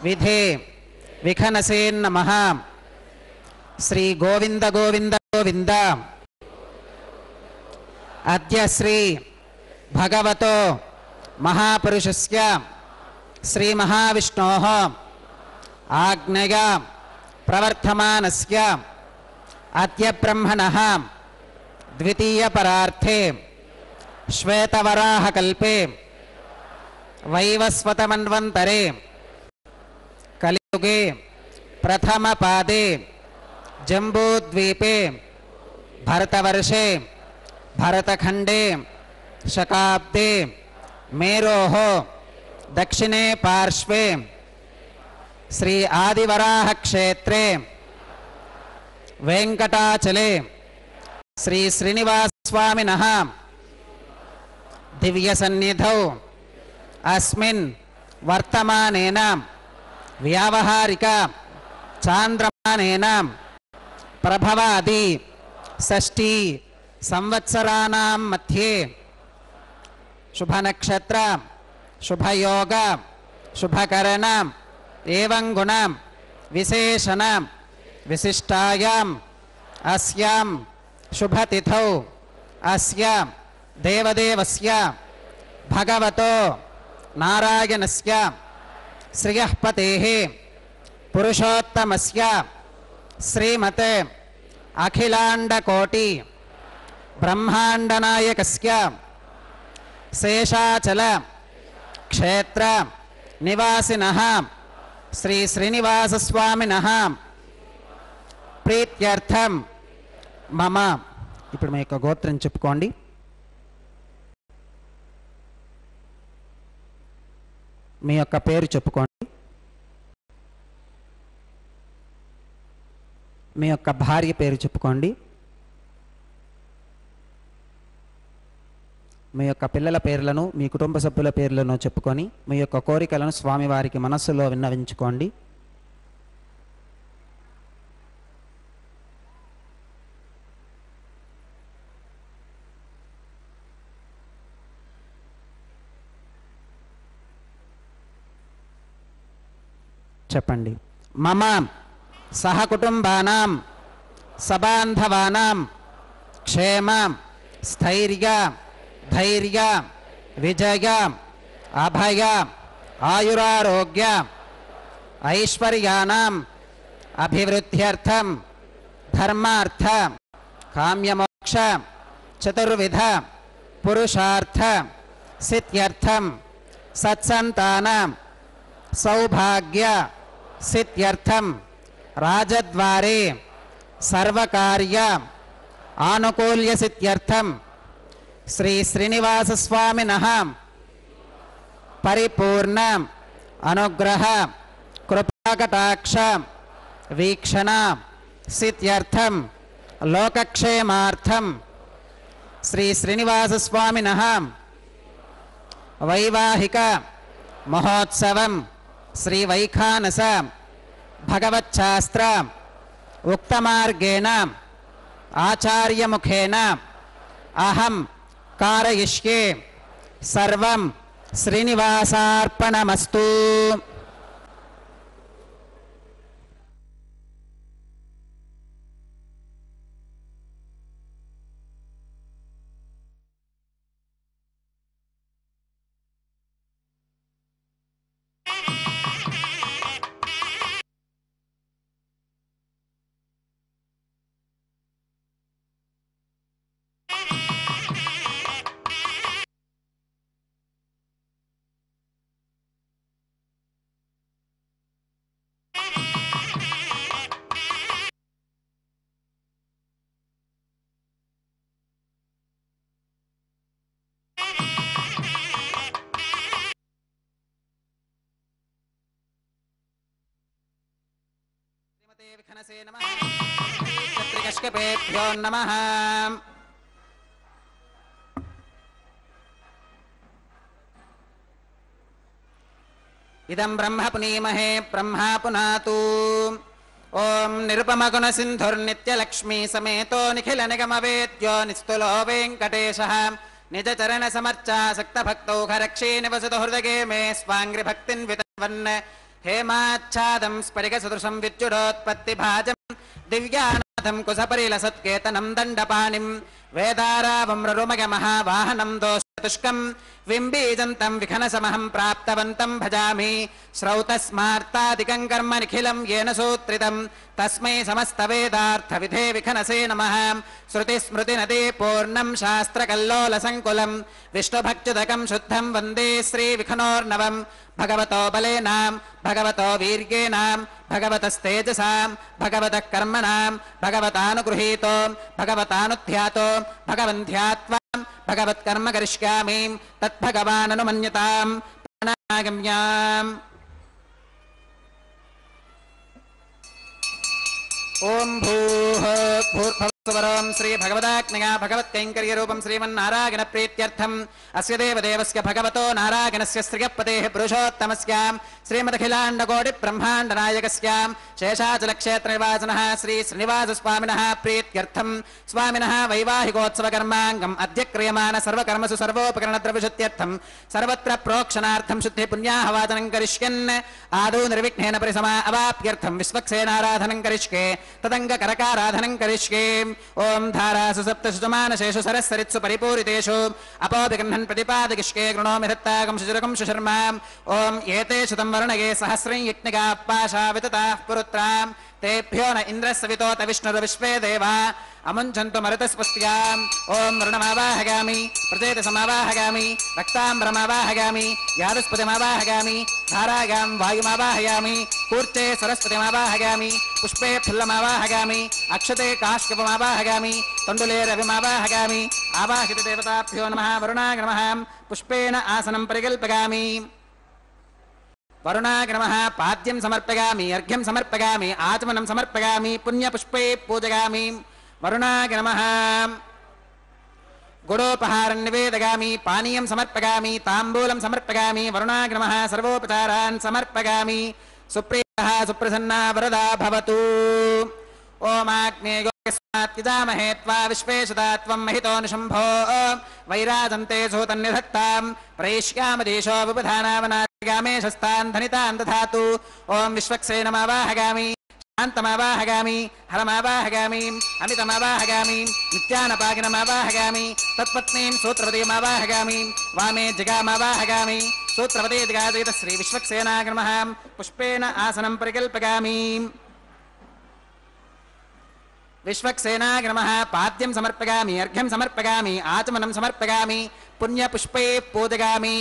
विधे विखनसे नमः। श्री गोविंद गोविंद गोविंद। अद्य श्री भगवतो महापुरुषस्य श्री महाविष्णोः आज्ञया प्रवर्तमानस्य अद्य ब्रह्मणः द्वितीय परार्थे श्वेतवराहकल्पे वैवस्वतमन्वन्तरे कलियुगे प्रथम पादे जम्बूद्वीपे भरतवर्षे भरतखंडे शकाब्दे मेरोः दक्षिणे पार्श्वे श्री आदिवराह क्षेत्रे वेंकटाचले श्री श्रीनिवास स्वामिनः दिव्य सन्निधौ अस्मिन् वर्तमानेन व्यावहारिक चांद्रमानेन प्रभवादि षष्ठी संवत्सराणां मध्ये शुभ नक्षत्र शुभ योग शुभकरण एवं गुण विशेषण विशिष्टायां अस्यां शुभतिथौ अस्य देवदेवस्य भगवतो नारायणस्य श्रियः पतेः पुरुषोत्तमस्य श्रीमते अखिलांडकोटि ब्रह्मांडनायकस्य शेषाचल क्षेत्र निवासिनः श्री श्रीनिवास स्वामिनः प्रीत्यर्थं मम ఇప్పుడు మీ యొక్క గోత్రం చెప్పుకోండి. మీ యొక్క పేరు చెప్పుకోండి. మీ యొక్క భార్య పేరు చెప్పుకోండి. మీ యొక్క పిల్లల పేర్లను మీ కుటుంబ సభ్యుల పేర్లను చెప్పుకొని మీ యొక్క కోరికలను స్వామివారికి మనస్సులో విన్నవించుకోండి. చెప్పండి. మమ సహకుటుంబానాం సబాంధవానాం క్షేమ స్థైర్య ధైర్య విజయ అభయ ఆయురారోగ్య ఐశ్వర్యానాం అభివృద్ధ్యర్థం ధర్మార్థ కామ్యమోక్ష చతుర్విధ పురుషార్థ సిద్ధ్యర్థం సత్సంతాన सौभाग्य सिद्ध्यर्थम राजद्वारे सर्वकार्य आनुकूल्य सिद्ध्यर्थम श्री श्रीनिवास स्वामिनः परिपूर्ण अनुग्रह कृपाकटाक्ष वीक्षण सिद्ध्यर्थम लोकक्षेमार्थम श्री श्रीनिवास स्वामिनः वैवाहिक महोत्सवम श्री वैखानस भगवच्छास्त्र उक्तमार्गेण आचार्य मुखेन अहम कारयिष्ये सर्वं श्रीनिवासार्पणमस्तु. विखनसे नमः. त्रिकश्यपेभ्यो नमः. इदं ब्रह्म पुनीमहे ब्रह्मा पुनातु. ओम निरुपमगुण सिंधुर्नित्यलक्ष्मी समेतो निखिल निगम वेद्यो निस्तुलो वेंकटेशः निज चरण समर्चा सक्त भक्तौ खरक्षे निवसतु हृदये मे स्वांग्रि भक्तिं वितवन् हेमाच्छादं स्फटिकसदृशं विद्युदोत्पत्तिभाजं दिव्यानाथं कुशपरिलसत्केतनं दण्डपाणिं वेदारावं ररुमगमहावाहनं दोषतुष्कं विम्बीजन्तं विखनसमहं प्राप्तवन्तं भजामि श्रौतस्मार्तादिकं कर्म निखिलं येन सूत्रितं तस्मै समस्तवेदार्थविधे विखनसे नमः श्रुतिस्मृतिनदे पूर्णं शास्त्रकल्लोलसङ्कुलं विष्णुभक्त्युदकं शुद्धं वन्दे श्रीविखनोर्नवं भगवतो बलेनां भगवतो वीर्येणां भगवतस्तेजसां भगवतः कर्मणां भगवतानुगृहीतो भगवतानुध्यातो भगवन्ध्यात्वा भगवत्कर्म करिष्यामि तद्भगवाननुमन्यतां प्राणागम्याम् ओम भूः भूर्भुवस्सुवरों श्री भगवदाज्ञया भगवत्कैङ्कर्यरूपं श्रीमन्नारायण प्रीत्यर्थम् अस्य देवदेवस्य भगवतो नारायणस्य श्रियपतेः पुरुषोत्तमस्यां श्रीमदखिलाण्डकोटिब्रह्माण्डनायकस्यां शेषाचलक्षेत्रनिवासिनः श्री श्रीनिवासस्वामिनः प्रीत्यर्थं स्वामिनः वैवाहिकोत्सवकर्माङ्गम् अद्य क्रियमाण सर्वकर्मसु सर्वोपकरणद्रव्यशुद्ध्यर्थं सर्वत्र प्रोक्षणार्थं शुद्धिपुण्याहवाचनं करिष्यन् आदौ निर्विघ्नेन परिसमा अवाप्यर्थं विश्वक्सेनाराधनं करिष्ये तदङ्गकरकाराधनं करिष्ये ओं धारासु सप्तसु समानशेषु सरस्सरित्सु परिपूरितेषु अपोऽभिगृह्णन् प्रतिपादयिष्ये गृणोमि धत्ताकं शुचिरकं सुशर्माम् ओं एतेषु तं वर्णये सहस्रं यज्ञिकाः पाशा वितताः पुरुत्रां तेभ्यो न इन्द्रस्सवितोत विष्णुर्विश्वे देवा अमुञ्चन्तु मरुतस्पस्त्याम् ओं वरुणमावाहयामि प्रचेतसमावाहयामि रक्ताम्बरमावाहयामि यादस्पतिमावाहयामि धारायां वायुमावाहयामि कूर्चे सरस्वतीमावाहयामि पुष्पे फुल्लमावाहयामि अक्षते काष्कपमावाहयामि तण्डुले रविमावाहयामि आवाहितदेवताभ्यो नमः वरुणाय नमः पुष्पेण आसनं परिकल्पयामि वरुणाय नमः पाद्यं समर्पयामि अर्घ्यं समर्पयामि आचमनं समर्पयामि पुण्यपुष्पे पूजयामि वरुणाय नमः गुडोपहारं निवेदयामि पानीयं समर्पयामि ताम्बूलं समर्पयामि वरुणाय नमः सर्वोपचारान् समर्पयामि सुप्रीतः सुप्रसन्ना वरदा भवतु ओमाग्नेयोगस्मात्तिजामहे त्वा विश्वेशदा त्वं महितोऽनुशम्भो वैराजन्ते सूतन्निधत्तां प्रयिष्यामदेशो विबधानावनागामे शस्तान् धनितान् दधातु ॐ विश्वक्सेनमावाहयामि शान्तमावाहयामि हरमावाहयामि अमितमावाहयामि नित्यानपागिनमावाहयामि तत्पत्नीं सूत्रवतीमावाहयामि वामे जिगामावाहयामि सूत्रवती जिगाजयित श्री विश्वक्सेनाय नमः पुष्पेण आसनं परिकल्पयामि विश्वक्सेनाय नमः पाद्यं समर्पयामि अर्घ्यं समर्पयामि आचमनं समर्पयामि पुण्यपुष्पे पूजयामि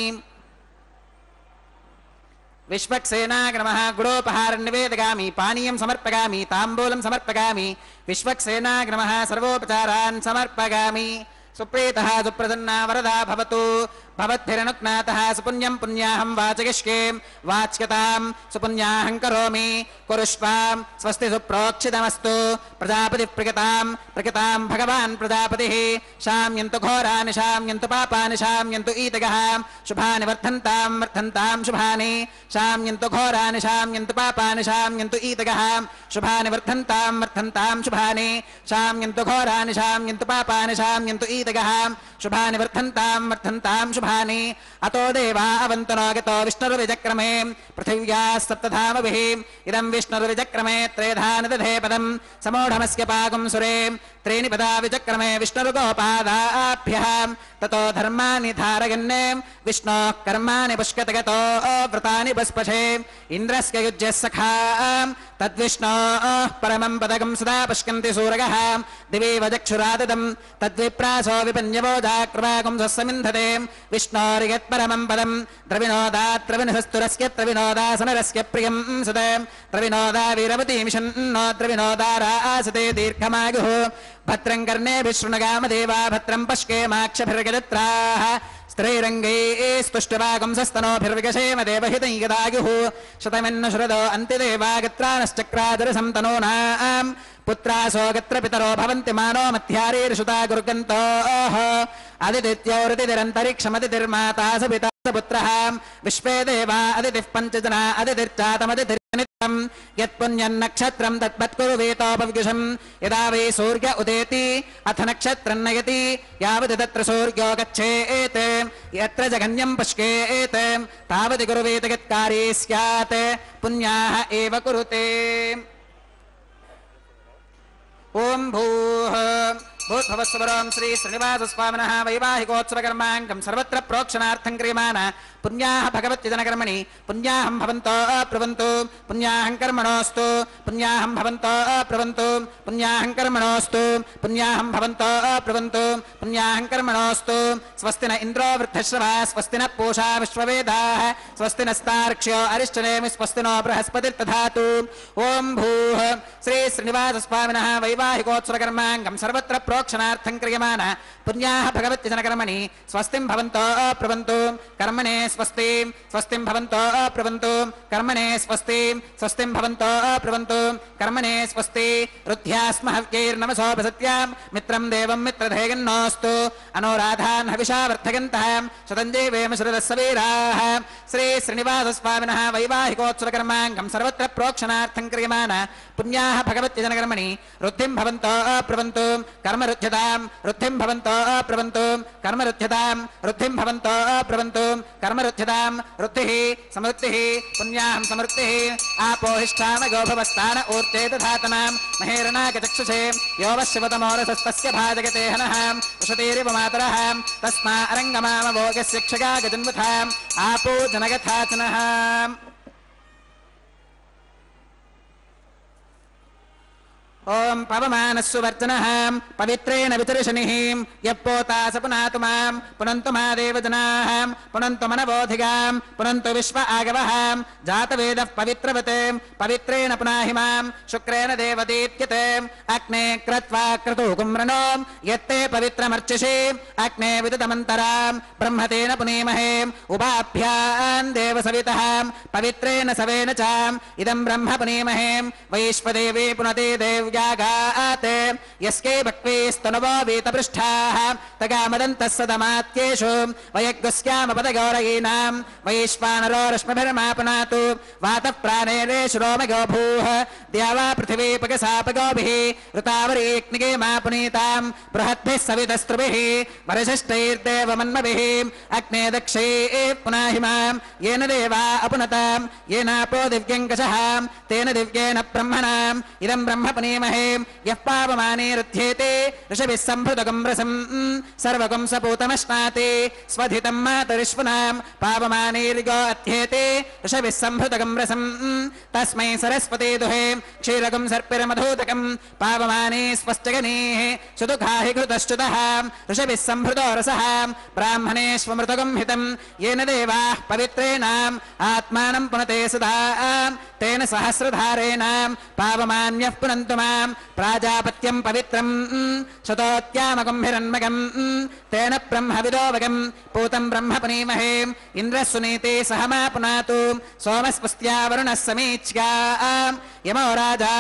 विश्वक्सेनाय नमः गुडोपहारं निवेदयामि पानीयं समर्पयामि ताम्बूलं समर्पयामि विश्वक्सेनाय नमः सर्वोपचारान् समर्पयामि सुप्रीतः सुप्रसन्ना वरदा भवतु भवद्भिरनुज्ञातः सुपुण्यं पुण्याहं वाचयिष्ये वाच्यतां सुपुण्याहं करोमि कुरुष्वां स्वस्ति सुप्रोक्षितमस्तु प्रजापतिः प्रकृतां भगवान् प्रजापतिः शाम्यन्तु घोरानि शाम्यन्तु पापानि शाम्यन्तु ईदगः शुभानि वर्धन्तां शुभानि शाम्यन्तु घोरानि शाम्यन्तु पापानि शाम्यन्तु ईदगः शुभानि वर्धन्तां शुभानि शाम्यन्तु घोरानि शाम्यन्तु पापानि शाम्यन्तु ईदगः शुभानि वर्धन्तां शुभानि अतो देवा अवन्तनो गतो विष्णुर्विचक्रमे पृथिव्याः सप्तधामभिः इदं विष्णुर्विचक्रमे त्रेधा निदधे पदं समूढमस्य पाकं सुरे त्रीणि पदा विचक्रमे विष्णुर्गोपादाभ्यः ततो धर्माणि धारयन् विष्णोः कर्माणि पुष्कतगतो व्रतानि बस्पशे इन्द्रस्य युज्यः सखा तद्विष्णोः परमं पदकं सदा पश्यन्ति सूरगः दिवेव चक्षुराददं तद्विप्रासो विपन्यवोजाकृपाकुं स्वस्समिन्धते विष्णोर्यत्परमं पदं द्रविणोदात्रविनसस्तुरस्य त्रविनोदासनरस्य प्रियं सुते त्रविनोदा वीरवतीमिषन्नो द्रविनोदारासते दीर्घमायुः भद्रं कर्णेभिः शृणुगामदेवा भद्रं पश्येमाक्षभिर्गजत्राः स्त्रैरङ्गैस्तुष्टवागुंसस्तनोभिर्विगशेम देवहितं यदायुः शतमिन्न श्रुतो अन्तिदेवागत्राणश्चक्रादरसं तनूनां पुत्रासो गत्र पितरो भवन्ति मानो मध्यारीर्षुता गुरुगन्तोः अदितिर्माता स पिता स पुत्रः विश्वे देवा अदितिः पञ्चजना अदितिर्चातमदितिर् यत्पुण्यन्नक्षत्रं तत्पत्कुरु वेतोपविदुषं यदा वै सूर्य उदेति अथ नक्षत्रं नयति यावत् तत्र सूर्यो गच्छेत् यत्र जगन्यं पुष्केत् तावत् कुरुवेत यत्कार्ये स्यात् पुण्याः एव कुरुते। ओं भूः भूर्भुवस्वरं श्री श्रीनिवासस्वामिनः वैवाहिकोत्सवकर्माङ्गं सर्वत्र प्रोक्षणार्थं क्रियमाण पुण्याः भगवत्यजनकर्मणि पुण्याहं भवन्तो प्रवन्तु पुण्याहं कर्मणोऽस्तु पुण्याहं भवन्तो प्रवन्तु पुण्याहं कर्मणोऽस्तु पुण्याहं भवन्तो प्रवन्तु पुण्याहं कर्मणोऽस्तु। स्वस्ति न इन्द्रो वृद्धश्रवः स्वस्ति न पूषा विश्ववेदाः स्वस्ति नस्तार्क्ष्यो अरिष्टनेमि स्वस्ति नो बृहस्पतिर्दधातु। ओं भूः श्री श्रीनिवासस्वामिनः वैवाहिकोत्सवकर्माङ्गं सर्वत्र प्रोक्षणार्थं क्रियमाण पुण्याः भगवत्यजनकर्मणि स्वस्तिं भवन्तो प्रवन्तु कर्मणे स्वस्ति स्वस्तिं भवन्तो प्रवन्तु कर्मणे स्वस्ति स्वस्तिं भवन्तो प्रवन्तु कर्मणे स्वस्ति। रुद्ध्यास्म हव्यैर्नमसोपसत्यां मित्रं देवं मित्रधेयन्नोऽस्तु अनुराधान् हविषा वर्धयन्तः शतञ्जीवेम श्रुतस्सवीराः। श्री श्रीनिवासस्वामिनः वैवाहिकोत्सवकर्माङ्गं सर्वत्र प्रोक्षणार्थं क्रियमाण पुण्याः भगवत्यजनकर्मणि रुद्धिं भवन्तो प्रवन्तु कर्म रुध्यतां रुद्धिं भवन्तो प्रवन्तु कर्म रुध्यतां रुद्धिं भवन्तो प्रवन्तु कर्म रुध्यतां रुद्धिः समृद्धिः पुण्याहं समृद्धिः आपोहिष्ठामगोभवस्थान ऊर्जे दधातनां महेरणागचक्षुषे यो वश्यवतमोरसस्तस्य भाजगते हनः उषतीरिव मातरः तस्मा अरङ्गमामभोगस्य क्षगा गजन्वथाम् आपो जनगथाचनः। ओं पवमानस्सु वर्जनः पवित्रेण वितर्षणिः यप्पोता स पुनातु मां पुनन्तु मा देवजनाः पुनन्तु मनबोधिगां पुनन्तु विश्व आगवः जातवेदः पवित्रवते पवित्रेण पुनाहि मां शुक्रेण देवदीप्यते अग्ने क्रत्वा क्रतुकुम्रणो यत्ते पवित्रमर्चिषि अग्ने विदतमन्तरां ब्रह्मतेन पुनीमहे उभाभ्यां देवसवितः पवित्रेण सवेन च इदं ब्रह्म पुनीमहे वैश्वदेवी पुनते देव यागाते यस्के भक्वेस्तनुवो वीतपृष्ठाः तगामदन्तः सदमात्येषु वयग्स्यामपदगौरयीनां वैश्वानरो रश्मिभिर्मापुनातु वातः प्राणेरेषु रोमगो भूः द्यावा पृथिवीपकसापगोभिः ऋतावरीग्निगे मापुनीतां बृहद्भिः सवितस्त्रुभिः वरशिष्टैर्देवमन्मभिः अग्ने दक्षे पुनाहि मां येन देवा अपुनतां येनापो दिव्यङ्कषः तेन दिव्येन ब्रह्मणाम् इदं ब्रह्म पुनीमहे यः पावमानेरुध्येते ऋषभिः सम्भृतगं रसं सर्वगं सपूतमश्नाति स्वधितं मातरिष्वनां पावमानेर्गो अध्येते ऋषभिः सम्भृतगं रसं तस्मै सरस्वती दुहे क्षीरगं सर्पिरमधूतकं पावमाने स्वश्चगनीः सुदुःखाहि घृतश्च्युतः ऋषभिः सम्भृतो रसः ब्राह्मणेष्वमृतगं हितं येन देवाः पवित्रेणाम् आत्मानं पुनते सदा तेन सहस्रधारेण पावमान्यः पुनन्तु मां प्राजापत्यं पवित्रं शतोत्यामगुम्भिरन्मगं तेन ब्रह्मविदोवगं पूतं ब्रह्म पुनीमहे इन्द्रः सुनीते सह मा पुनातु सोमस्पुस्त्या वरुणः समीच्या यमो राजा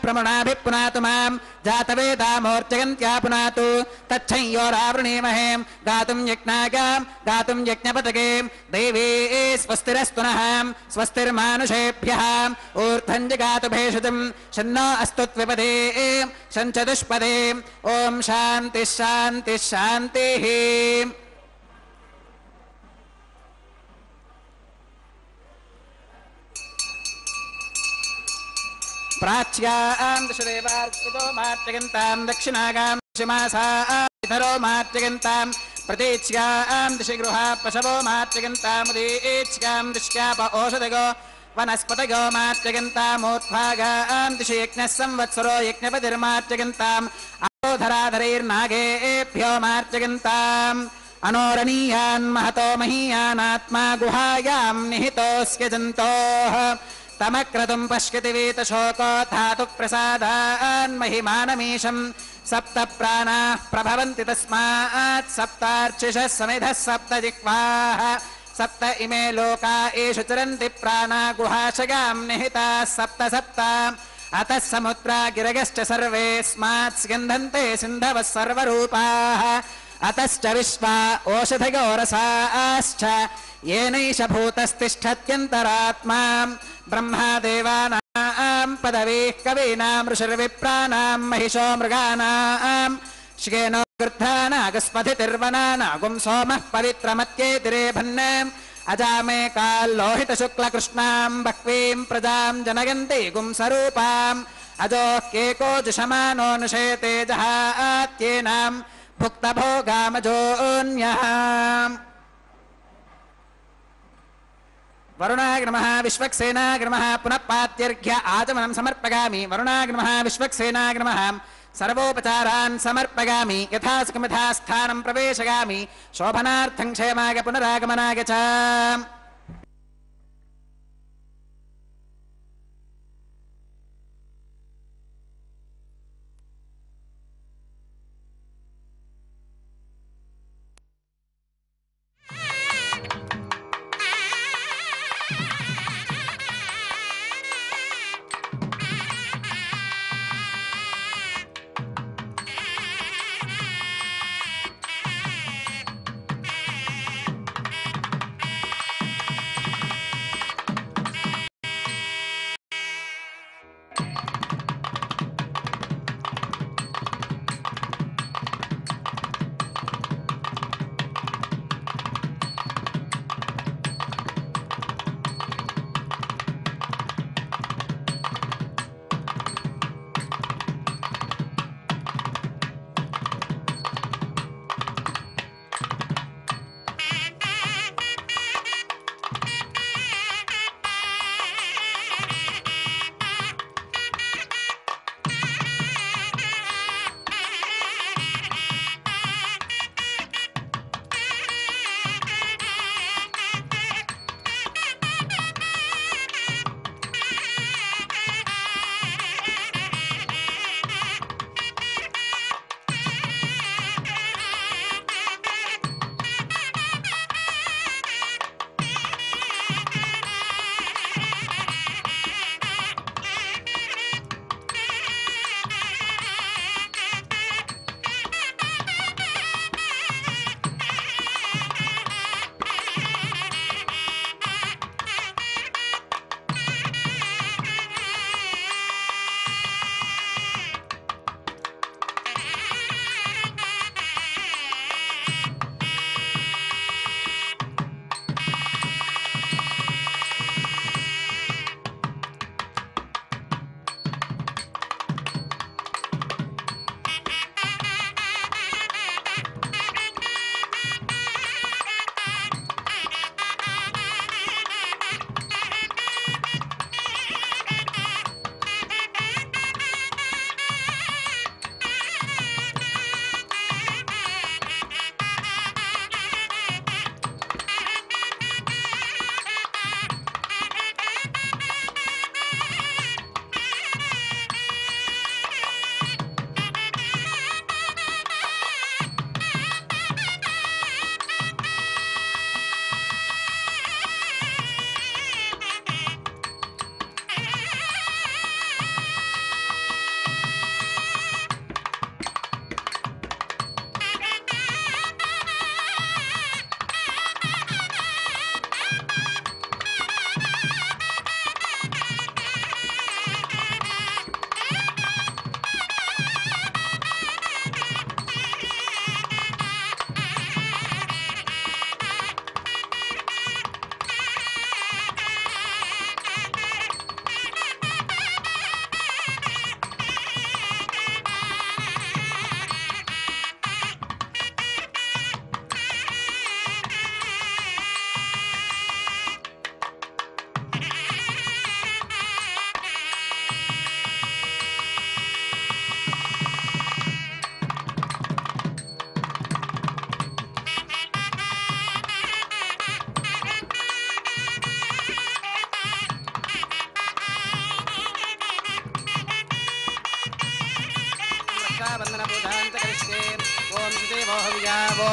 प्रमुणाभिः पुनातु मां जातवेदामोर्जगन्त्या पुनातु तच्छंयोरावृणीमहे गातुं यज्ञागां गातुं यज्ञपतगे देवी स्वस्तिरस्तु नः स्वस्तिर्मानुषेभ्यः ऊर्ध्वं जगातु भेषजं शन्नो अस्तु त्विपदे शञ्चतुष्पदे ओं शान्तिः शान्तिः शान्तिः। प्राच्यां दशदेवार्पितो मात्यगन्तां दक्षिणागां दशमासारो मात्यगन्तां प्रतीच्यां दिशिगृहा पशवो मात्यगन्तामुदीच्यां दिश्याप ओषधगो वनस्पतगो मात्यगन्तामूर्ध्वागां दिशि यज्ञः संवत्सरो यज्ञपतिर्मात्यगन्ताम् अहोधराधरैर्नागेभ्यो मात्यगन्ताम् अनोरणीयान् महतो महीयानात्मा गुहायां निहितोऽस्य जन्तोः तमक्रतुं पश्यति वीतशोको धातु प्रसादान् महिमानमीशं सप्त प्राणाः प्रभवन्ति तस्मात् सप्तार्चिषः समिधः सप्त जिह्वाः सप्त इमे लोका एषु चरन्ति प्राणा गुहाशगां निहिताः सप्त सप्त अतः समुद्रा गिरगश्च सर्वेऽस्मात् स्यन्धन्ते सिन्धवः सर्वरूपाः अतश्च विश्वा ओषधगोरसाश्च येनैष भूतस्तिष्ठत्यन्तरात्मा ब्रह्मादेवानां पदवीः कवीनां ऋषिर्विप्राणां महिषो मृगाणां श्येनो गृध्रानागस्पतिर्वनानागुं सोमः पवित्रमत्येतिरेभन्ने अजामे काल्लोहितशुक्लकृष्णां बह्वीं प्रजां जनयन्ति गुंसरूपाम् अजोः केको जुषमानो नुषेते जहात्येनां भुक्तभोगामजोऽन्यः वरुणाय नमः विश्वक्सेनाय नमः पुनः पात्यर्घ्य आचमनं समर्पयामि वरुणाय नमः विश्वक्सेनाय नमः सर्वोपचारान् समर्पयामि यथा सुखमिथा स्थानं प्रवेशयामि शोभनार्थं क्षेमाय पुनरागमनाय च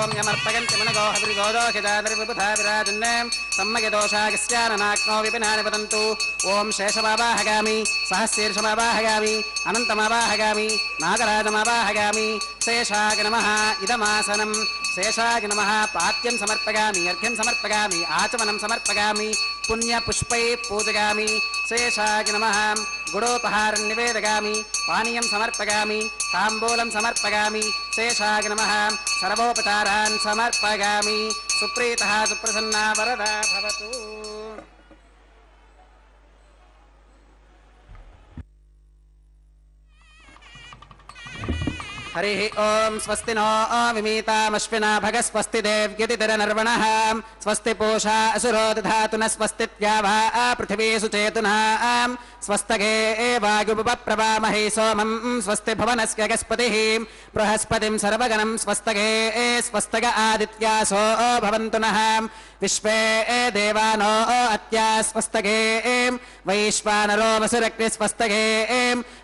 ओम यमर्पयन्ति मनगो हविर्गोदोषिदादर्विबुधा विराजन्ने सम्मयदोषागस्याननाग्नो विपिनानि वदन्तु ओम शेषमावाहगामि सहस्रीर्षमावाहगामि अनन्तमावाहगामि नागराजमावाहगामि शेषाय नमः इदमासनं शेषाय नमः पाद्यं समर्पयामि अर्घ्यं समर्पयामि आचमनं समर्पयामि पुण्यपुष्पैः पूजयामि శేషాయ నమః గుడోపహారం నివేదయామి పానీయం సమర్పయామి తాంబూలం సమర్పయామి శేషాయ నమః సర్వోపచారాన్ సమర్పయామి సుప్రీతః సుప్రసన్నా వరదా భవతు हरिः ओम स्वस्ति नो विमीतामश्विना भगः स्वस्ति देव्यतिरनर्वणः स्वस्ति पूषा असुरो दधातु न स्वस्तित्यावा पृथिवी सुचेतुना स्वस्तगे वायुपप्रवामहे सोमं स्वस्ति भुवनस्य गस्पतिः बृहस्पतिं सर्वगणं स्वस्तगे स्वस्तग आदित्यासो भवन्तु नः विश्वे देवानो अत्या स्वस्तगे वैश्वानरो वसुरग्नि स्वस्तगे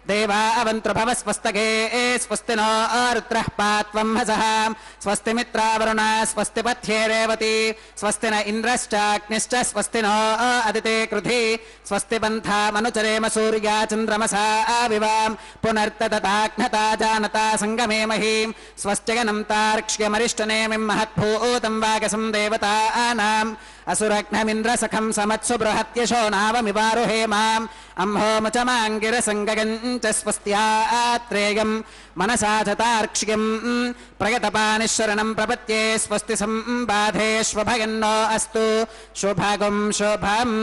देवा अवन्तृभव स्वस्तगे स्वस्ति नो रुद्रः पात्वं हसः स्वस्ति मित्रावरुणा स्वस्ति पथ्ये रेवती स्वस्ति न इन्द्रश्चाग्निश्च स्वस्ति नो अदिते कृधि स्वस्ति पन्था मनुचरेम सूर्या चन्द्रमसा आविवां पुनर्ततताघ्नता जानता सङ्गमे महीं स्वस्त्यगनं तार्क्ष्यमरिष्टनेमिं महद्भूतं वागसं देवतानाम् असुरघ्नमिन्द्रसखं समत्सु बृहत्यशो नावमिवारुहेमाम् अम्होमचमाङ्गिरसङ्गगं च स्वस्त्यात्रेयं मनसा च तार्क्ष्यं प्रगतपानिशरणं प्रपत्ये स्वस्ति सम्बाधेष्वभयन्नो अस्तु शुभगं शुभम्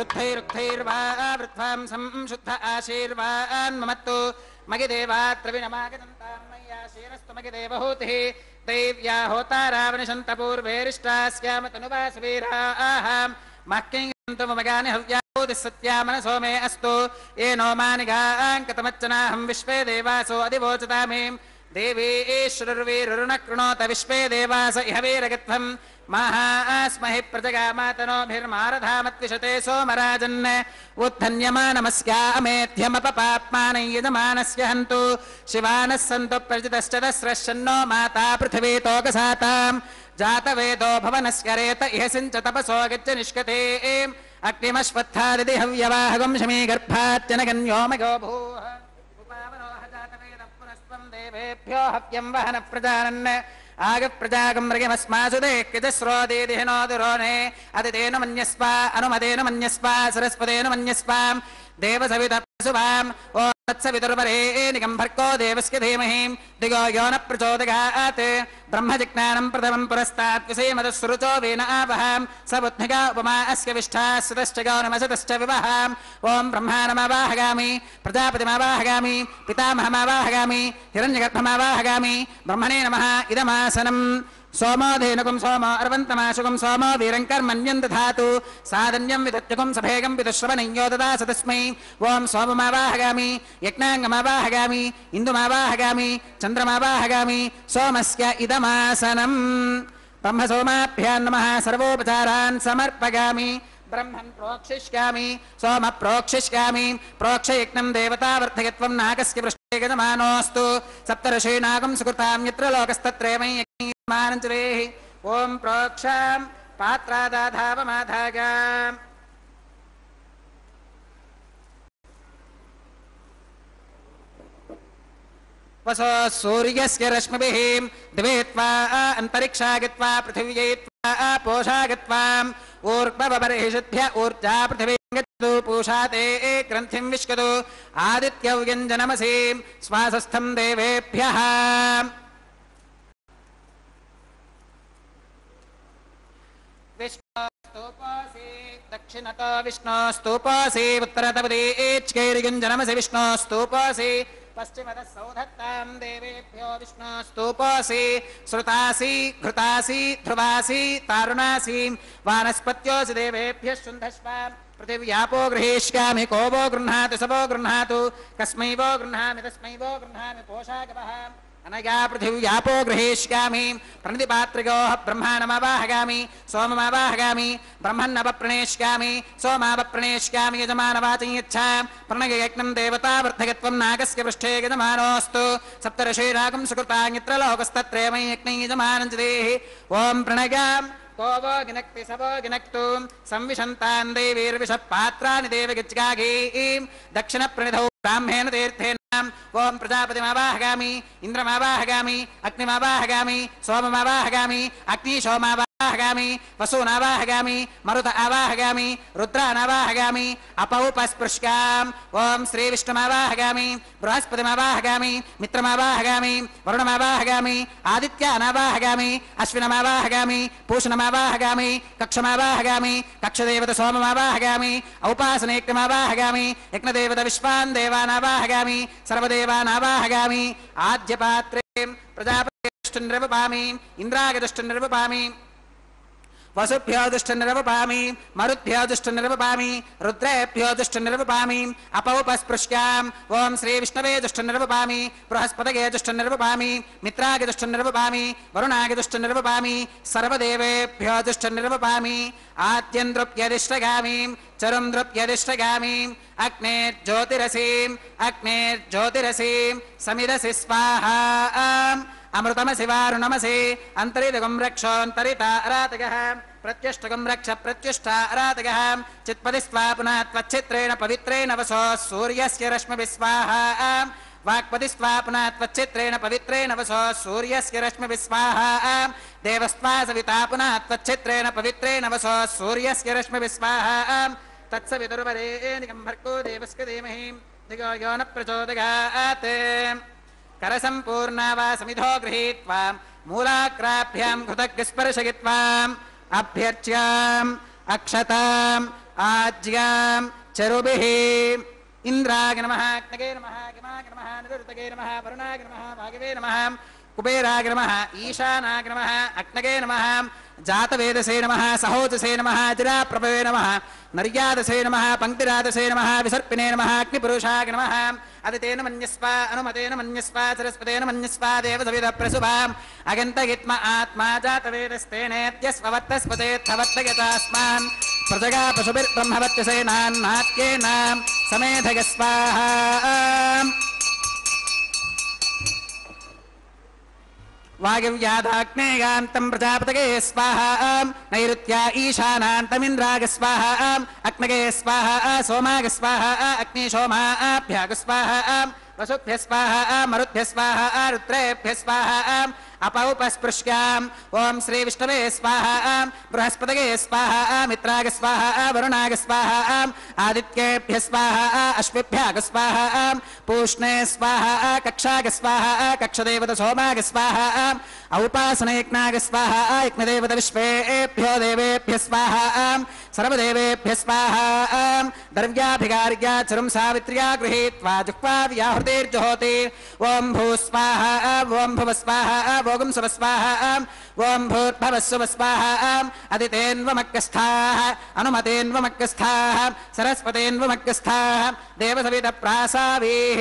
शुद्धैरुक्थैर्वा वृद्ध्वांसं शुद्ध आशीर्वान्ममत्तु मगि देवात्र विनमागतन्तां मय्याशीरस्तु मगि देवहूतिः दैव्या होतारावनिशन्तपूर्वेरिष्टास्याम तनुवासवीराः मह्किं मगानि हव्याहूतिः सत्या मनसो मे अस्तु येनो मानिगाङ्कतमच्चनाहं विश्वे देवासो अधिवोचतामे देवीश्वरुर्वीरुरुण कृणोत विश्वे देवास इह वीरगत्वम् महास्महि प्रजगामातनोभिर्मारधामत्विशते सोमराजन् उत्थन्यमानमस्यामेध्यमपपाप्मानं यजमानस्य हन्तु शिवानः सन्तु प्रजितश्च दस्रश्चन्नो माता पृथिवी तोकसाताम् जातवेदो भवनस्य रेत इह सिञ्च तपसो गच्छ निष्कते अग्निमश्वत्थादिति हव्यवाहगं शमी गर्भाच्चनगन्योमयो भूः देवेभ्यो हव्यं वहन प्रजानन् आग प्रजागं मृगमस्मासु देक्यजस्रोदीदिहिनो दुरोणे अदितेन मन्यस्वा अनुमतेन मन्यस्वा सरस्वतेन मन्यस्वां देवसवितपशुवाम् ओ तत्सवितुर्वरेणिकं भर्गो देवस्य धीमहि दिगो यो न प्रचोदयात् ब्रह्मजिज्ञानं प्रथमं पुरस्तात् विषयमदस्सुरुचो वेन आवहां स बुद्धिका उपमा अस्य विष्ठाः सुतश्च गौनमसतश्च विवहाम् ॐ ब्रह्माणमावाहगामि प्रजापतिमावाहगामि पितामहमावाहगामि हिरण्यगर्भमावाहगामि ब्रह्मणे नमः इदमासनम् सोमोधेनुकं सोमो अर्वन्तमाशुकं सोमो वीरं कर्मण्यं दधातु साधन्यं विदत्यकुं सभेगं विदुश्रवणियो ददास तस्मै ओं सोममावाहगामि यज्ञाङ्गमावाहगामि इन्दुमावाहगामि चन्द्रमावाहगामि सोमस्य इदमासनम् ब्रह्मसोमाभ्यां नमः सर्वोपचारान् समर्पयामि ब्रह्मन् प्रोक्षिष्यामि सोम प्रोक्षिष्यामि प्रोक्षयज्ञं देवतावर्धयत्वं नागस्य पृष्ठे गजमानोऽस्तु सप्तर्षीणागं सुकृतां यत्र लोकस्तत्रैव यज्ञमानञ्चरेहि ॐ प्रोक्षां पात्रादाधावमाधागाम् वसो सूर्यस्य रश्मिभिः दिवे त्वा अन्तरिक्षा गत्वा पृथिव्यै त्वा पोषा गत्वा ऊर्ध्वबर्हिषद्भ्य ऊर्जा पृथिवीं गच्छतु पूषा ते ग्रन्थिं विश्कतु आदित्यव्यञ्जनमसि श्वासस्थं देवेभ्यः विष्णोस्तूपोऽसि दक्षिणतो विष्णोस्तूपोऽसि उत्तरतपदेच्कैर्युञ्जनमसि विष्णोस्तूपोऽसि पश्चिमतः सौधत्तां देवेभ्यो विष्णोस्तूपोऽसि श्रुतासि घृतासि ध्रुवासि तारुणासि वानस्पत्योऽसि देवेभ्यः शुन्धस्व पृथिव्यापो गृहीष्यामि को वो गृह्णातु स वो गृह्णातु कस्मै वो गृह्णामि तस्मै वो गृह्णामि पोषाकवः अनया पृथिव्यापो गृहीष्यामि प्रणतिपात्रिकोः ब्रह्माणमावाहगामि सोममावाहगामि ब्रह्मन्नवप्रणेष्यामि सोमावप्रणेष्यामि यजमानवाचं यच्छा प्रणययज्ञं देवतावर्धकत्वं नागस्य पृष्ठे यजमानोऽस्तु सप्तर्षीणागं सुकृतान्यत्र लोकस्तत्रैव यज्ञं यजमानं च देहि ॐ प्रणयाम् को वो गिनक्ति स वो गिनक्तु संविशन्तान् देवीर्विशः पात्राणि देवगिच्गागीं दक्षिणप्रणिधौ ब्राह्मेण तीर्थेन ओं प्रजापतिमावाहगामि इन्द्रमावाहगामि अग्निमावाहगामि सोममावाहगामि अग्निशोमावाहगामि वसूनावाहगामि मरुत आवाहगामि रुद्रानावाहगामि अपौपस्पृश्याम् ओं श्रीविष्णुमावाहगामि बृहस्पतिमावाहगामि मित्रमावाहगामि वरुणमावाहगामि आदित्यानावाहगामि अश्विनमावाहगामि पूषणमावाहगामि कक्षमावाहगामि कक्षदेवत सोममावाहगामि औपासनेक्यमावाहगामि यज्ञदेवत विश्वान् देवानावाहगामि सर्वदेवानावाहगामि आद्यपात्रे प्रजापतिष्ठन्निरवपामि इन्द्रागदुष्टन्निरवपामि वसुभ्यो दुष्टन्निरवपामि मरुद्भ्यो दुष्टन्निरवपामि रुद्रेभ्यो दुष्टन्निरवपामि अपौपस्पृश्याम् ॐ श्रीविष्णवे दुष्टन्निरवपामि बृहस्पतये दुष्टन्निरवपामि मित्रागे दुष्टन्निरवपामि वरुणागे दुष्टन्निरवपामि सर्वदेवेभ्यो दुष्टन्निरवपामि आद्यन्द्रुप्यदिष्टगामिं चरुं द्रुप्यदिष्टगामिम् अग्नेर्ज्योतिरसीं समिदसि स्वाहा अमृतमसि वारुणमसि अन्तरिदगं रक्षोऽन्तरिता अरातगः प्रत्युष्टगं रक्ष प्रत्युष्टा अरातगः चित्पदि स्वा पुनः त्वच्छित्रेण पवित्रेण वसो सूर्यस्य रश्मिभिः स्वाहा वाक्पदि स्वा पुनः त्वच्छित्रेण पवित्रेण वसो सूर्यस्य रश्मिभिः स्वाहा देवस्त्वा सविता पुनः त्वच्छित्रेण पवित्रेण वसो सूर्यस्य रश्मिभिः स्वाहा तत्सवितुर्वरेण्यं भर्गो देवस्य धीमहि धियो यो न प्रचोदयात् करसम्पूर्णा वा समिधो गृहीत्वा मूलाग्राभ्यां कृतज्ञस्पर्शयित्वा अभ्यर्च्याम् अक्षताम् आज्यां चरुभिः इंद्राय नमः अग्नये नमः गमाय नमः निरुतये नमः वरुणाय नमः भागवे नमः कुबेराय नमः ईशानाय नमः अग्नये नमः जातवेदसे नमः सहोजसे नमः जिराप्रभवे नमः नर्यादसे नमः पंक्तिरादसे नमः विसर्पिणे नमः अग्निपुरुषाय नमः अदितेन मन्यस्व अनुमतेन मन्यस्व सरस्वतेन मन्यस्व देवसविदप्रसुभाम् अगन्तयित्म आत्मा जातवेदस्तेनेत्यस्ववत्तस्पतेत्थवत्तयतास्मान् प्रजगा पशुभिर्ब्रह्मवत्यसेनान्नाट्येन समेधय स्वाहा वागिव्याधाग्नेयान्तं प्रजापतये स्वाहा नैऋत्या ईशानान्तमिन्द्राग स्वाहा अग्नये स्वाहा सोमाग स्वाहा अग्निशोमाभ्याग स्वाहा वसुभ्य स्वाहा मरुभ्य स्वाहा रुद्रेभ्य स्वाहा अपौपस्पृश्याम् ओम श्री विष्णवे स्वाहा बृहस्पतये स्वाहा मित्राग स्वाहा वरुणाग स्वाहा आदित्येभ्य स्वाहा अश्विभ्याग स्वाहा पूष्णे स्वाहा कक्षाग स्वाहा कक्षदेवत सोमाग स्वाहा औपासनयज्ञाग स्वाहा यज्ञदेवत विश्वेभ्यो देवेभ्य स्वाहा सर्वदेवेभ्य स्वाहा द्रव्याभिगार्या चरुं सावित्र्या गृहीत्वा जुह्वा व्याहृतिर्जुहोति ओम भू स्वाहा ओम भुव स्वाहा ओम सुव स्वाहा ओम भूर्भुवः सुवः स्वाहा अदितेन्वमग्गस्थाः अनुमतेन्वमग्गस्थाः सरस्वतेन्वमग्गस्थाः देवसवितप्रासावीः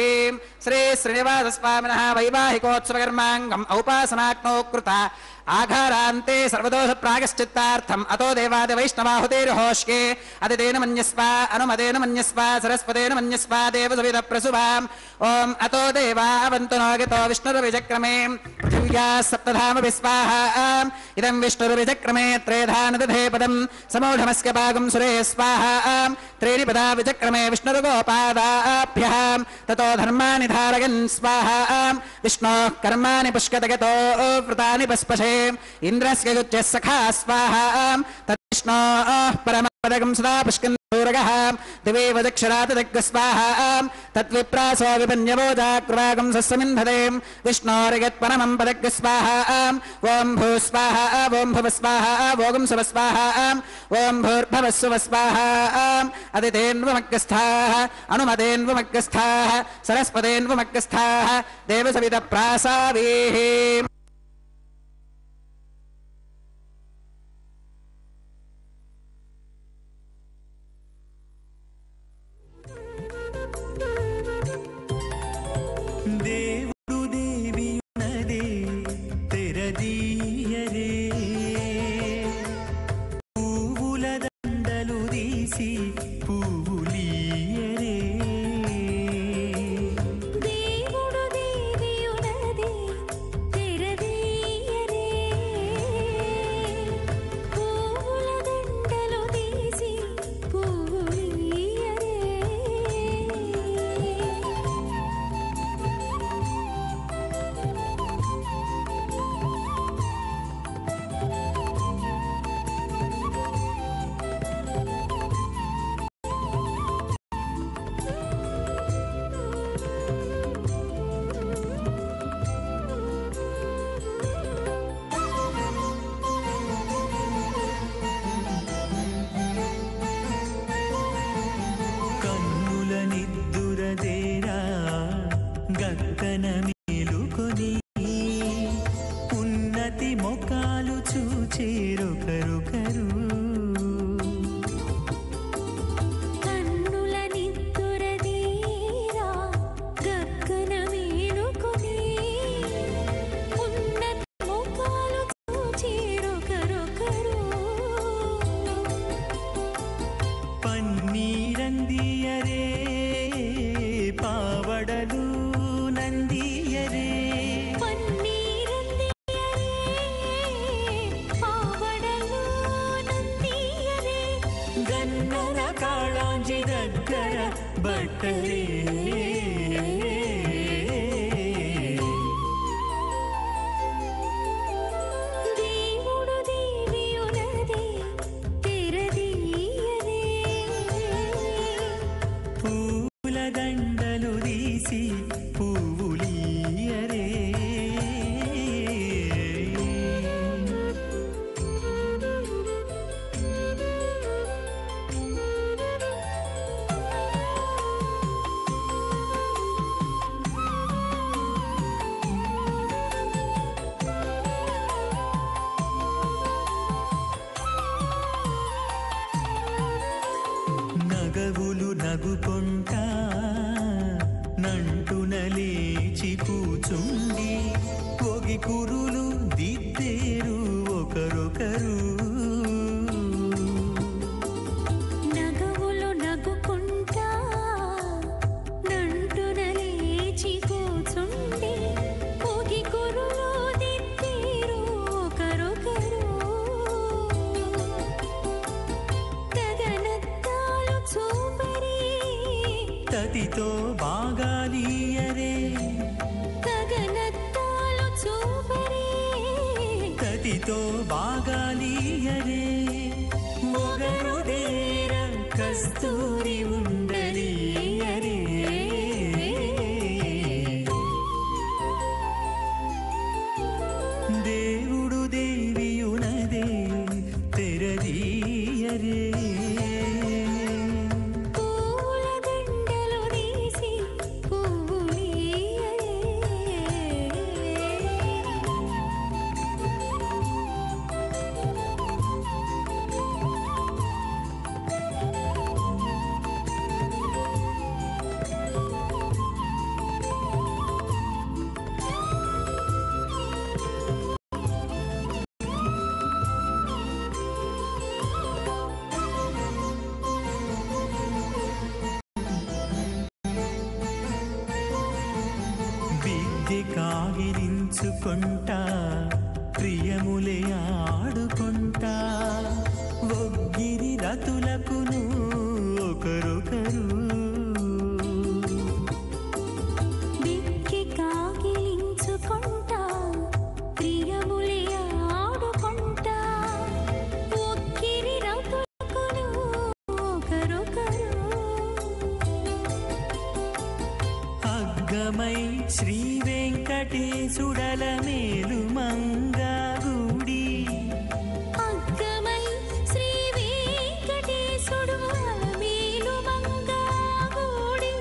श्री श्रीनिवासस्वामिनः वैवाहिकोत्सवकर्माङ्गम् औपासनाग्नौ कृता आघारान्ते सर्वदोष प्रागश्चित्तार्थम् अतो देवादिवैष्णवाहुतेर्होष्के अदितेन मन्यस्व अनुमतेन मन्यस्व सरस्वतेन मन्यस्व देवसवितप्रसुभाम् ओम अतो देवा अवन्तु नो गतो विष्णुर्विचक्रमे पृथिव्याः सप्तधामभिः स्वाहा इदं विष्णुर्विचक्रमे त्रेधानदधे पदम् समूढमस्य भागं सुरे स्वाहा त्रीणि पदा विचक्रमे विष्णुर्गोपादाभ्यः ततो धर्माणि धारयन् स्वाहा विष्णोः कर्माणि पुष्कतगतो व्रतानि पस्पशे इंद्रस्य गुच्चः सखा स्वाहा तद्विष्णोः परमपदकं सदा पुष्कन् सूरगः दिवे वदक्षरातदग्ग स्वाहा तद्विप्रासो विपन्यवोजाकृवागं सस्समिन्धते विष्णोर्यत्परमं पदग्ग स्वाहा ओम भू स्वाहा ओम भुव स्वाहा ओम सुव स्वाहा ओम भूर्भुवः सुवः स्वाहा अदितेन्वमग्गस्थाः अनुमतेन्वमग्गस्थाः सरस्वतेन्वमग्गस्थाः देवसवितप्रासावीः లేచి కూచుండి పొగి కురులు దిద్దేరు ఒకరొకరు. నగవులు నగుకుంటా నంటున లేచి కూచుండి పొగి కురులు దిద్దేరు ఒకరొకరు. గగనత్తాలు చూపరే తతితో బాగాలియరే, గగనత్తాలు చూపరే తతితో బాగాలియరే, మొగరు దేర కస్తూరి ఉండలియరే. దేవుడు దేవియునదే తెరదీయరే, పూల దండలు తీసి పువ్వులియరే. విద్య కాగిరించుకుంటా ప్రియములే ఆడుకుంటా ఒగ్గిరి రతులకును ఒకరొకరు. బిక్కి కాగిలించుకుంటా ప్రియములే ఆడుకుంటా ఒక్కిరి రతులకును ఒకరొకరు. అగ్గమై శ్రీ వెంకటేశుడల మేలు మంగాగుడి, అగ్గమై శ్రీ వెంకటేశుడు మేలు మంగాగూడి.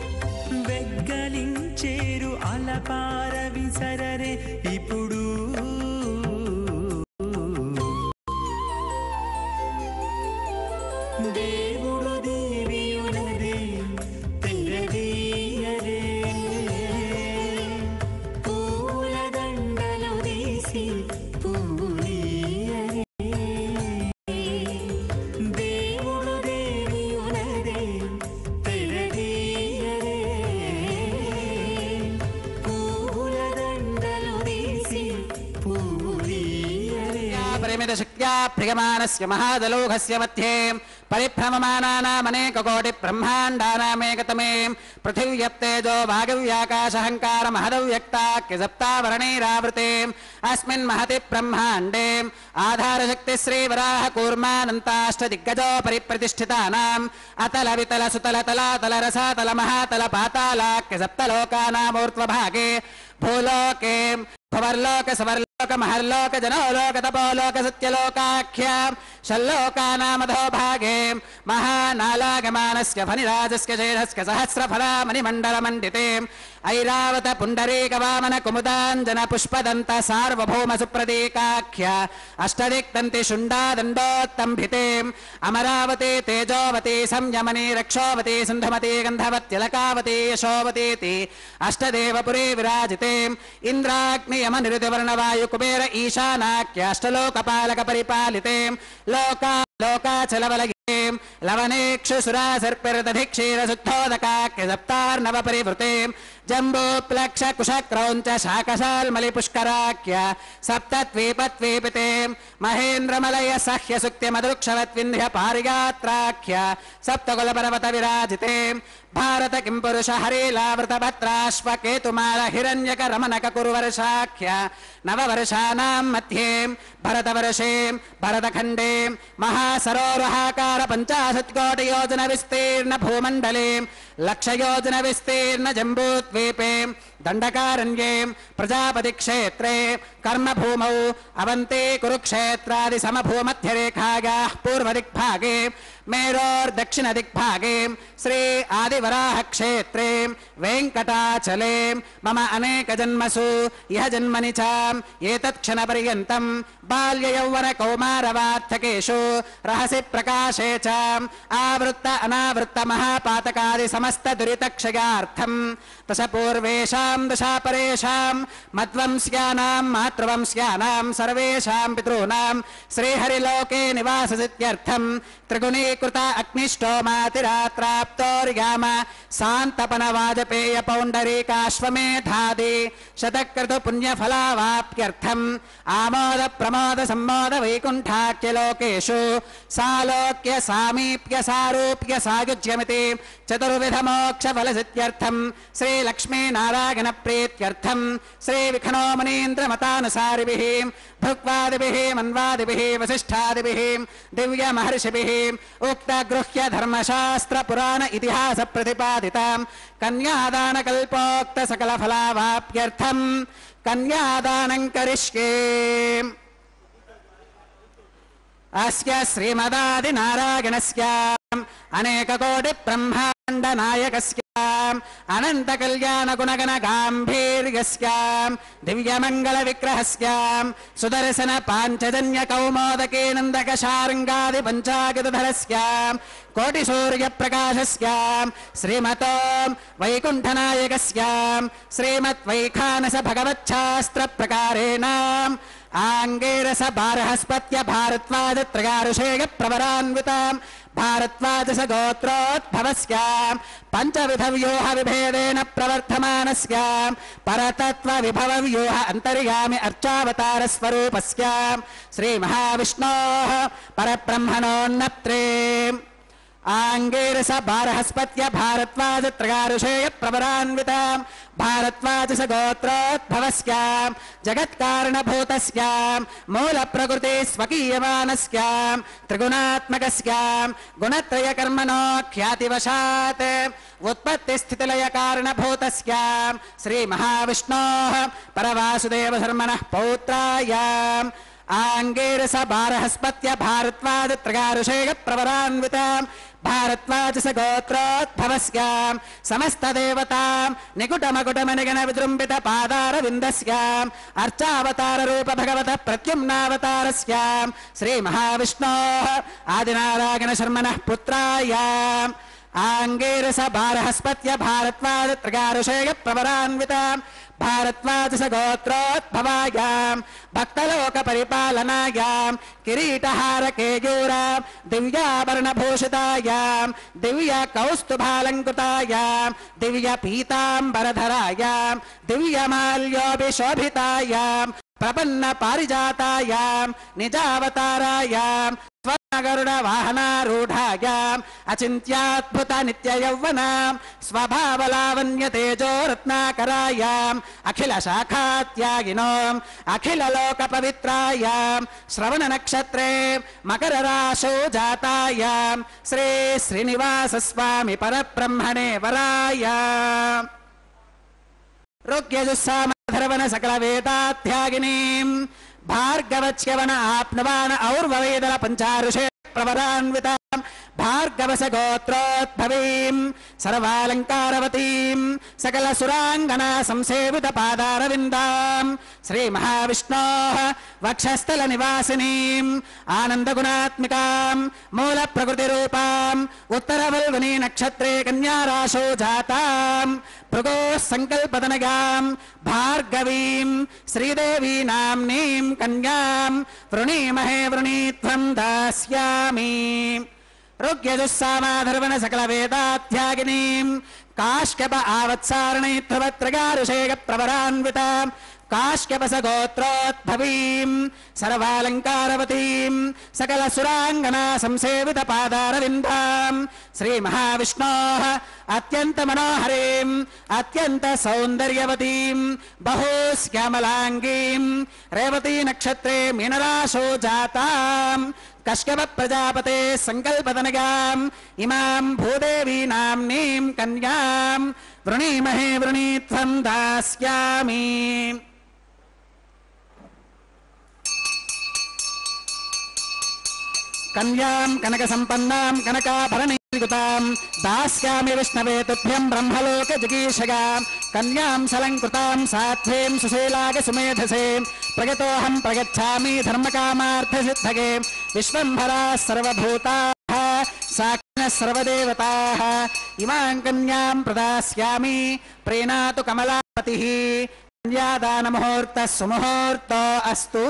వెగ్గలించేరు అలపార విసరరే ఇప్పుడు. దేవుడు దేవియునదే తెరదీయరే, పూల దండలు తీసి పువ్వులియరే. దేవుడు దేవియునదే తెరదీయరే, పూల దండలు తీసి పువ్వులియరే. పరిమిత శక్త్యా ప్రియమానస్య మహాదలోహస్య మధ్యే పరిభ్రమమానానామనేకకోటి బ్రహ్మాండానామేకతమే పృథివ్యప్తేజో వాగవ్యాకాశహంకార మహదవ్యక్తాఖ్య సప్తావరణైరావృతే అస్మిన్ మహతి బ్రహ్మాండే ఆధారశక్తి శ్రీవరాహ కూర్మానంతాష్టదిగ్గజోపరి ప్రతిష్ఠితానాం అతల వితల సుతల తలాతల రసాతల మహాతల పాతాళాఖ్య సప్తలోకానామూర్ధ్వభాగే భూలోకే భవర్లోక సవర్లోక మహర్లోక జనోలోక తపోలోక సత్యలోకాఖ్య షల్లోకానామధో భాగే మహానాలాగమానస్య ఫణిరాజస్య శేషస్య సహస్రఫలా మణిమండలమండితే ఐరావత పుండరీక వామన కుముదాంజన పుష్పదంత సార్వభౌమ సుప్రతీకాఖ్య అష్టదిక్తంతి శుండాదండోత్తంభితే అమరావతి తేజోవతి సంయమని రక్షోవతి సింధుమతి గంధవత్యలకావతి యశోవతీతి అష్టదేవపురే విరాజితే ఇంద్రాగ్నియమ నిరుతివర్ణవాయు కుబేర ఈశానాఖ్య అష్టలోకపాలక పరిపాలితే లోకా లోకాచలవలగే లవనేక్షుసురా సర్పిరదధిక్షీర శుద్ధోదకాఖ్య సప్తార్ణవ పరివృతే జంబూప్లక్ష కుశక్రౌంచ శాకశాల్మలి పుష్కరాఖ్య సప్తద్వీపద్వీపితే మహేంద్రమలయ సహ్య సుక్తి మదృక్షవద్వింధ్య పారిగాత్రాఖ్య సప్తకులపర్వత విరాజితే భారత కిం పురుష హరిలావృత భద్రాశ్వకేతుమాల హిరణ్యక రమణక కురువర్షాఖ్య నవవర్షానాం మధ్యే భరతవర్షే భరతఖండే మహాసరోరుహాకార 50 కోటి యోజన విస్తీర్ణ భూమండలే లక్షయోజన విస్తీర్ణ జంబూద్వీపే దండకారణ్యే ప్రజాపతి క్షేత్రే కర్మభూమౌ అవంతే కురుక్షేత్రాది సమభూమధ్యరేఖాయాః పూర్వదిగ్భాగే मेरोर्दक्षिणदिग्भागे श्री आदिवराहक्षेत्रे वेङ्कटाचले मम अनेकजन्मसु इह जन्मनि च एतत्क्षणपर्यन्तं बाल्ययौवनकौमारवार्थकेषु रहसि प्रकाशे च आवृत्त अनावृत्त महापातकादि समस्त दुरितक्षयार्थं दश पूर्वेषां दशापरेषां मद्वंस्यानां मातृवंस्यानां सर्वेषां पितॄणां श्रीहरिलोके निवाससिद्ध्यर्थं त्रिगुणीकृत अग्निष्टोमातिरात्राप्तोर्याम शान्तपनवाजपेय पौण्डरीकाश्वमेधादि शतक्रतु पुण्यफलावाप्त्यर्थम् आमोद प्रमोद सम्मोद वैकुण्ठाख्यलोकेषु सालोक्य सामीप्य सारूप्य सायुज्यमिति चतुर्विध मोक्षफलसिद्ध्यर्थम् श्रीलक्ष्मीनारायण प्रीत्यर्थम् श्रीविखनो मुनीन्द्रमतानुसारिभिः भुक्वादिभिः मन्वादिभिः वसिष्ठादिभिः दिव्य महर्षिभिः उक्त गृह्य धर्मशास्त्र पुराण इतिहास प्रतिपादिताम् कन्यादानकल्पोक्त सकल फलावाप्यर्थम् कन्यादानं करिष्ये। अस्य श्रीमदादिनारायणस्य अनेककोटि ब्रह्माण्ड नायकस्य अनंत कल्याण गुणगण गांभीर्यस्य दिव्यमंगल विग्रहस्य सुदर्शन पांचजन्य कौमोदके नंदक शार्ंगादि पंचाकृतधरस्य कोटि सूर्य प्रकाशस्य श्रीमतो वैकुंठनायकस्य श्रीमत् वैखानस भगवच्छास्त्र प्रकारेण आंगेरस बारहस्पत्य भारद्वाज त्रयारुषेय प्रवरान्विताम् भारद्वाजस गोत्रोद्भवस्य पंचविध व्यूह विभेदेन प्रवर्धमानस्य परतत्व विभव व्यूह अंतर्यामि अर्चावतार स्वरूपस्य श्री महाविष्णोः परब्रह्मणोन्नत्रे आंगेरस बारहस्पत्य भारद्वाज त्रयारुषेय प्रवरान्विताम् भारद्वाजस गोत्रोद्भवस्य जगत्कारणभूतस्य मूल प्रकृति स्वकीयमानस्य त्रिगुणात्मकस्य गुणत्रयकर्मणो ख्यातिवशात् उत्पत्ति स्थितिलय कारणभूतस्य श्री महाविष्णोः परवासुदेव धर्मणः पौत्राय आंगेरस बारहस्पत्य भारद्वाज त्रयारुषेय प्रवरान्विताम् भारद्वाजस गोत्रोद्भवस्य समस्त देवता निकुटमकुटमनिगण विजृंभित पादारविन्दस्य अर्चावतार रूप भगवत प्रद्युम्नावतारस्य श्री महाविष्णोः आदिनारायण शर्मणः पुत्राय आंगेरस बारहस्पत्य भारद्वाज त्रयारुषेय प्रवरान्विताम् भारद्वाजस गोत्रोद्भवायाम् भक्तलोक परिपालनायाम् किरीटहार केयूराम् दिव्याभरणभूषितायाम् दिव्य कौस्तुभालङ्कृतायाम् दिव्य पीताम्बरधरायाम् दिव्यमाल्योभिशोभितायाम् प्रपन्न पारिजातायाम् निजावतारायाम् स्वगरुड वाहनारूढायाम् अचिन्त्याद्भुत नित्य यौवनाम् स्वभावलावण्य तेजो रत्नाकरायाम् अखिल शाखात्यागिनोम् अखिल लोक पवित्रायाम् श्रवण नक्षत्रे मकर राशौ जातायाम् श्री श्रीनिवास स्वामी परब्रह्मणे वराय ऋग्यजुस्सामधर्वण सकल वेदाध्यागिनीम् भार्गवच्यवन आप्नवान और्ववेदल पंचारुषे प्रवरान्विताम् भार्गवस गोत्रोद्भवीम् सर्वालंकारवतीम् सकल सुरांगना संसेवित पादारविन्दाम् श्री महाविष्णोः वक्षस्थल निवासिनीम् आनंद गुणात्मिकाम् मूल प्रकृति रूपाम् उत्तरवल्गुनी नक्षत्रे कन्या राशौ जाताम् भृगोः संकल्पतनयाम् भार्गवीम् श्रीदेवी नाम्नीम् कन्याम् वृणीमहे वृणीत्वम् दास्यामि ऋग्यजुस्सामाधर्वण सकल वेदाध्यागिनीम् काश्यप आवत्सारणैत्रवत्रगारुषेय प्रवरान्विताम् काश्यपस गोत्रोद्भवीम् सर्वालंकारवतीम् सकल सुरांगना संसेवित पादारविन्दाम् श्री महाविष्णोः अत्यंत मनोहरीम् अत्यंत सौंदर्यवतीम् बहुश्यामलांगीम् रेवती नक्षत्रे मीनराशौ जाताम् कश्यप प्रजापते संकल्पतनयाम् इमाम् भूदेवी नाम्नीम् कन्याम् वृणीमहे वृणीत्वम् दास्यामि కన్యాం కనక సంపన్నాం కనకాభరణీకృతాం దాస్యామి విష్ణవే తుభ్యం బ్రహ్మలోక జగీషగా కన్యాం సలంకృతాం సాధ్వీం సుశీలాగ సుమేధసే ప్రగతోహం ప్రగచ్ఛామి ధర్మకామార్థ సిద్ధగే విశ్వంభరా సర్వభూతాః సాక్షిణః సర్వదేవతాః ఇమాం కన్యాం ప్రదాస్యామి ప్రీణాతు కమలాపతిః కన్యాదాన ముహూర్తః సుముహూర్తో అస్తు.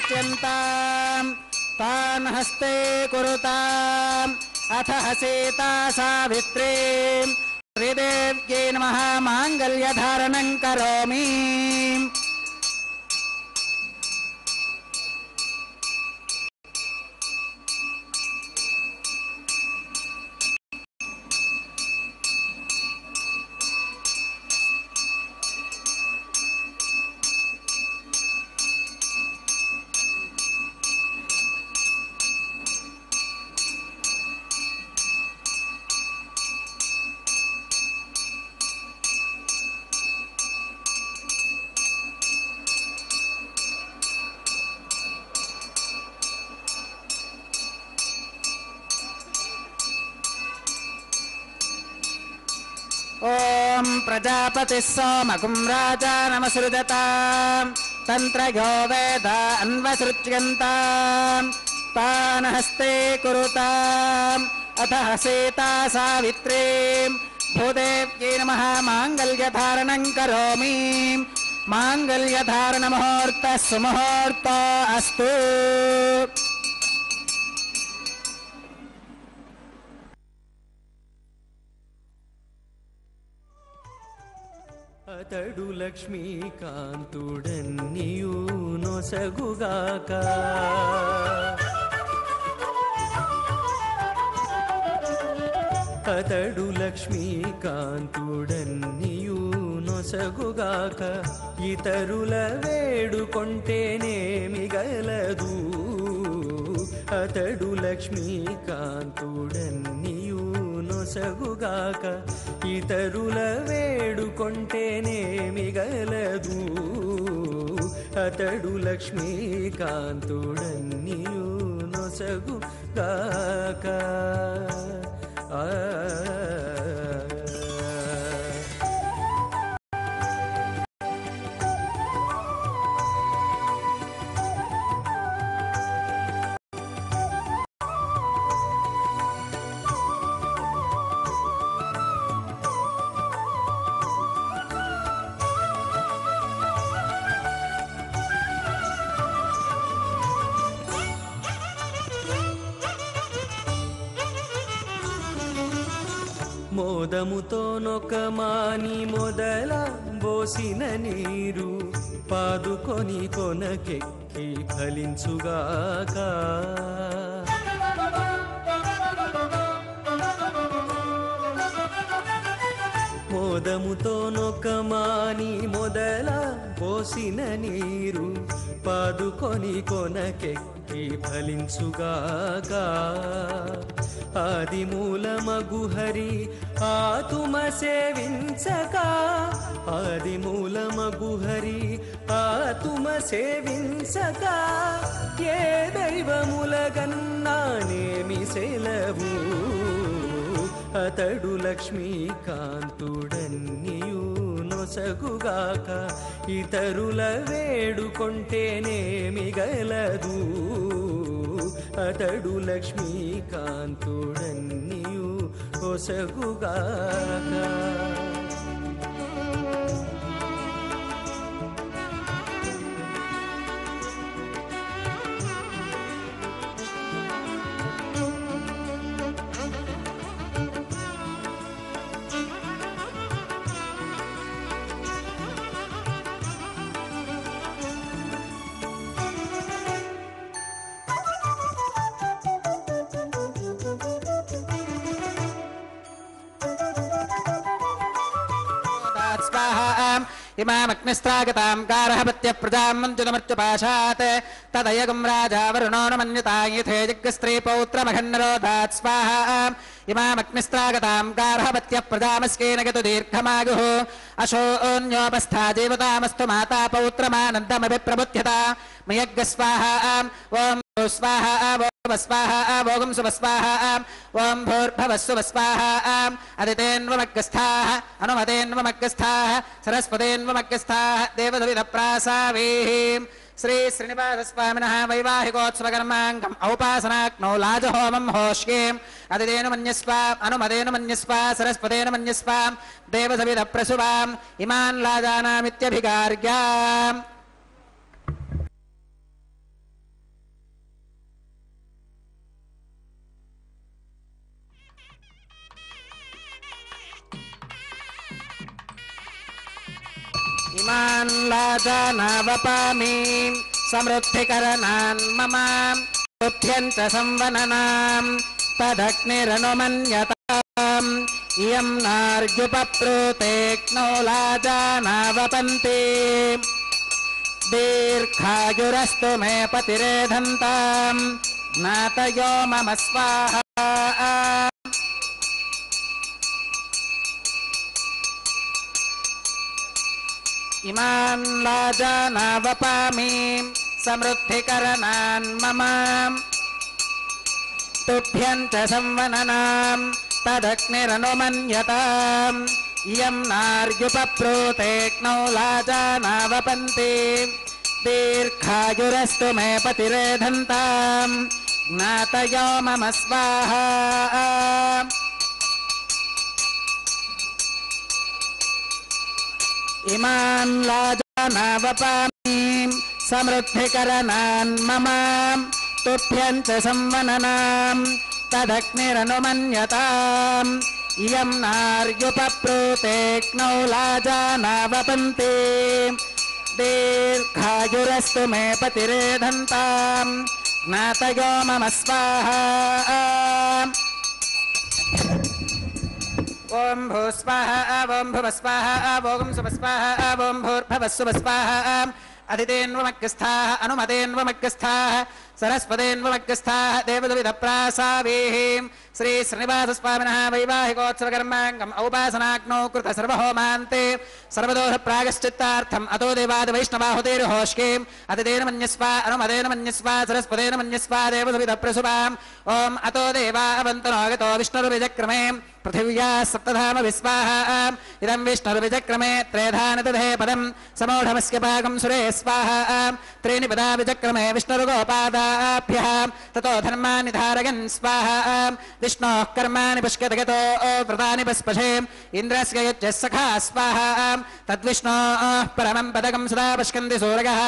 वसृज्यन्ताम् तान् हस्ते कुरुताम् अथ हसेता सावित्री श्रीदेव्यै नमः माङ्गल्यधारणं करोमि ॐ प्रजापतिः सोमकुं राजा नमसृजताम् तन्त्रयो वेद अन्वसृज्यन्ताम् तान् हस्ते कुरुताम् अथ हसेता सावित्री भूदेव्यै नमः माङ्गल्यधारणं करोमि माङ्गल्यधारणमुहूर्तः सुमुहूर्तो अस्तु అతడు లక్ష్మీకాంతుడన్నియు నొసగుగాక అతడు లక్ష్మీకాంతుడన్నియు నొసగుగాక ఇతరుల వేడుకొంటేనేమి గలదు అతడు లక్ష్మీకాంతుడన్నియు నొసగుగాక ఇతరుల వేడుకొంటేనేమి గలదు అతడు లక్ష్మీకాంతుడన్నియు నొసగుగాక మోదముతో నొకమాని మొదల బోసిన నీరు పాదుకొని కొనకెక్కి ఫలించుగాక మోదముతో నొకమాని మొదల పోసిన నీరు పాదుకొని కొనకెక్కి ఫలించుగాక ఆదిమూలమగు హరి ఆతుమ సేవించక ఆదిమూలమగు హరి ఆతుమ సేవించక ఏ దైవములగన్నానేమి సెలవు అతడు లక్ష్మీకాంతుడన్నియు నొసగుగాక ఇతరుల వేడుకొంటేనేమి గలదు అతడు లక్ష్మీకాంతుడన్నియు నొసగుగాక इमामग्निस्त्रागतां गारहपत्य प्रजां मञ्जुलमर्त्युपाशात् तदयगं राजा वरुणो न मन्यता यथे जग्स्त्री पौत्रमघन्नरोधात् स्वाहा इमामग्निस्त्रागतां गारहपत्य प्रजामस्केन गतु दीर्घमागुः अशोऽन्योपस्था जीवतामस्तु माता पौत्रमानन्दमभिप्रबुध्यता मयज्ञ स्वाहा ॐ स्वाहा स्वाहा भोगं सुवस्वाहा ओं भूर्भवस्सुवस्वाहा अदितेन्वमग्गस्थाः अनुमतेन्वमग्गस्थाः सरस्वतेन्वमग्गस्थाः देवदविदप्रासावेः श्री श्रीनिवासस्वामिनः वैवाहिकोत्सवकर्माङ्गम् औपासनाग्नौ लाजहोमं होष्ये अदितेनु मन्यस्व अनुमतेनु मन्यस्व सरस्वतेनु मन्यस्व देवदविदप्रसुवाम् इमान् लाजानामित्यभिकार्या इमान् लाजानावपामि समृद्धिकरणान् मम तुभ्यञ्च संवननाम् तदग्निरनुमन्यताम् इयं नार्युपप्रोतेक्नो लाजानावपन्ति दीर्घायुरस्तु मे पतिरेधन्ताम् ज्ञातयो मम स्वाहा इमान् लाजानावपामि समृद्धिकरणान् मम तुभ्यञ्च संवननाम् तदग्निरनुमन्यताम् इयं नार्युपप्रोतेक्नो लाजानावपन्ति दीर्घायुरस्तु मे पतिरेधन्ताम् ज्ञातयो मम स्वाहा इमान् लाजानावपामि समृद्धिकरणान् मम तुभ्यञ्च संवननाम् तदग्निरनुमन्यताम् इयं नार्युपप्रोतेक्नो लाजानावपन्ति दीर्घायुरस्तु मे पतिरेधन्ताम् ज्ञातयो मम स्वाहा ओम भूस्वाहा ओम भुवस्वाहा ओम सुवस्वाहा ओम भूर्भुवस्सुवस्वाहा अधितेन्वमग्रस्थाः अनुमतेन्वमग्रस्थाः सरस्वतेन्वमग्रस्थाः देवदुविधप्रासावेः श्री श्रीनिवासस्वामिनः वैवाहिकोत्सवकर्माङ्गम् औपासनाग्नौ कृत सर्वहोमान्ते सर्वदोष प्रागश्चित्तार्थम् अतो देवादिवैष्णवाहुतेर्होष्के अधितेन मन्यस्वा अनुमतेन मन्यस्वा सरस्वतेन मन्यस्वा देवदुविधप्रसुभाम् ओम अतो देवा अवन्तनोगतो विष्णुर्विजक्रमे पृथिव्या सप्तधाम विस्वाहा इदं विष्णुर्विजक्रमे त्रेधानदधे पदं समूढमस्य पाकं सुरे स्वाहा त्रीणि पदा विजक्रमे विष्णुर्गोपादाभ्यः ततो धर्माणि धारयन् स्वाहा विष्णोः कर्माणि पुष्कतगतो व्रतानि पस्पशे इन्द्रस्य यज्ञः सखा स्वाहा तद्विष्णोः परमं पदकं सदा पश्यन्ति सूरगः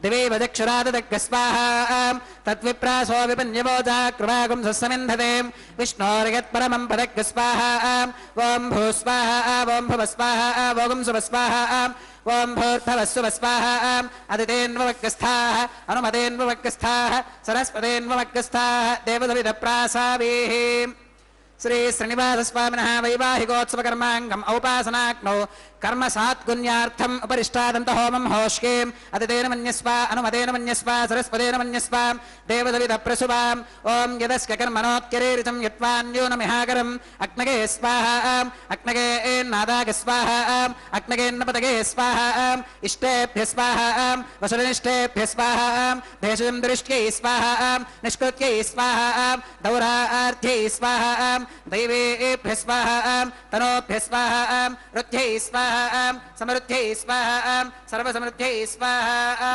दिवे वजक्षुराददग्गः स्वाहा तद्विप्रासो विपन्यवोजा कृपागुं सस्समिन्धते विष्णोर्यत्परमं पदग्गः स्वाहा ओम भूस्वाहा ओम भुवस्वाहा ओम सुवस्वाहा ओम भूर्भुवस्सुवस्वाहा अधितेन्वमग्रस्थाः अनुमतेन्वमग्रस्थाः सरस्वतेन्वमग्रस्थाः देवदुविधप्रासावेः श्री श्रीनिवासस्वामिनः वैवाहिकोत्सवकर्माङ्गम् औपासनाग्नौ कर्म सात्कुन्यार्थम् उपरिष्टादन्तहोमं होष्के अधितेन मन्यस्वा अनुमतेन मन्यस्वा सरस्वतेन मन्यस्वा देवदविधप्रसुभाम् ओम यदस्य कर्मणोत्करेरितं यत्वान्योनमिहाकरम् अग्नगे स्वाहा अग्नगे नादाग स्वाहा अग्नगेन्नपतगे स्वाहा इष्टेभ्यः स्वाहा वसुनिष्ठेभ्यः स्वाहा भेषजं दृष्ट्यै स्वाहा निष्कृत्यै स्वाहा दौरार्थ्यै स्वाहा दैवेभ्यः स्वाहा तनोभ्यः स्वाहा रुद्ध्यै स्वाहा समृद्ध्यै स्वाहा सर्वसमृद्ध्यै स्वाहा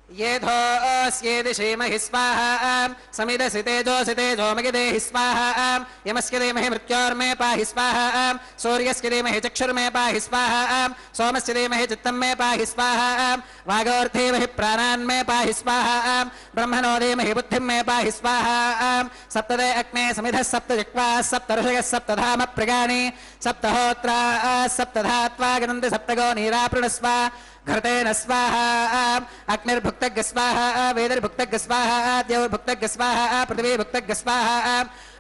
येधोऽस्येदिशेमहि स्वाहा समिदसि तेजोसि तेजोमगिदेहि स्वाहा यमस्य धीमहि मृत्योर्मे पाहि स्वाहा सूर्यस्य धीमहि चक्षुर्मे पाहि स्वाहा सोमस्य धीमहि चित्तं मे पाहि स्वाहा वागोर्धीमहि प्राणान्मे पाहि स्वाहा ब्रह्मणो धीमहि बुद्धिं मे पाहि स्वाहा सप्तदे अग्ने समिधः सप्तजिह्वाः सप्तऋषयः सप्तधाम प्रगाणि सप्तहोत्रा सप्तधात्वा गणन्ति सप्तगो नीरापृणस्व घृतेन स्वाहा अग्निर्भुक्तग् स्वाहा वेदिर्भुक्तग् स्वाहा द्यौर्भुक्तग् स्वाहा पृथिवीभुक्तग् स्वाहा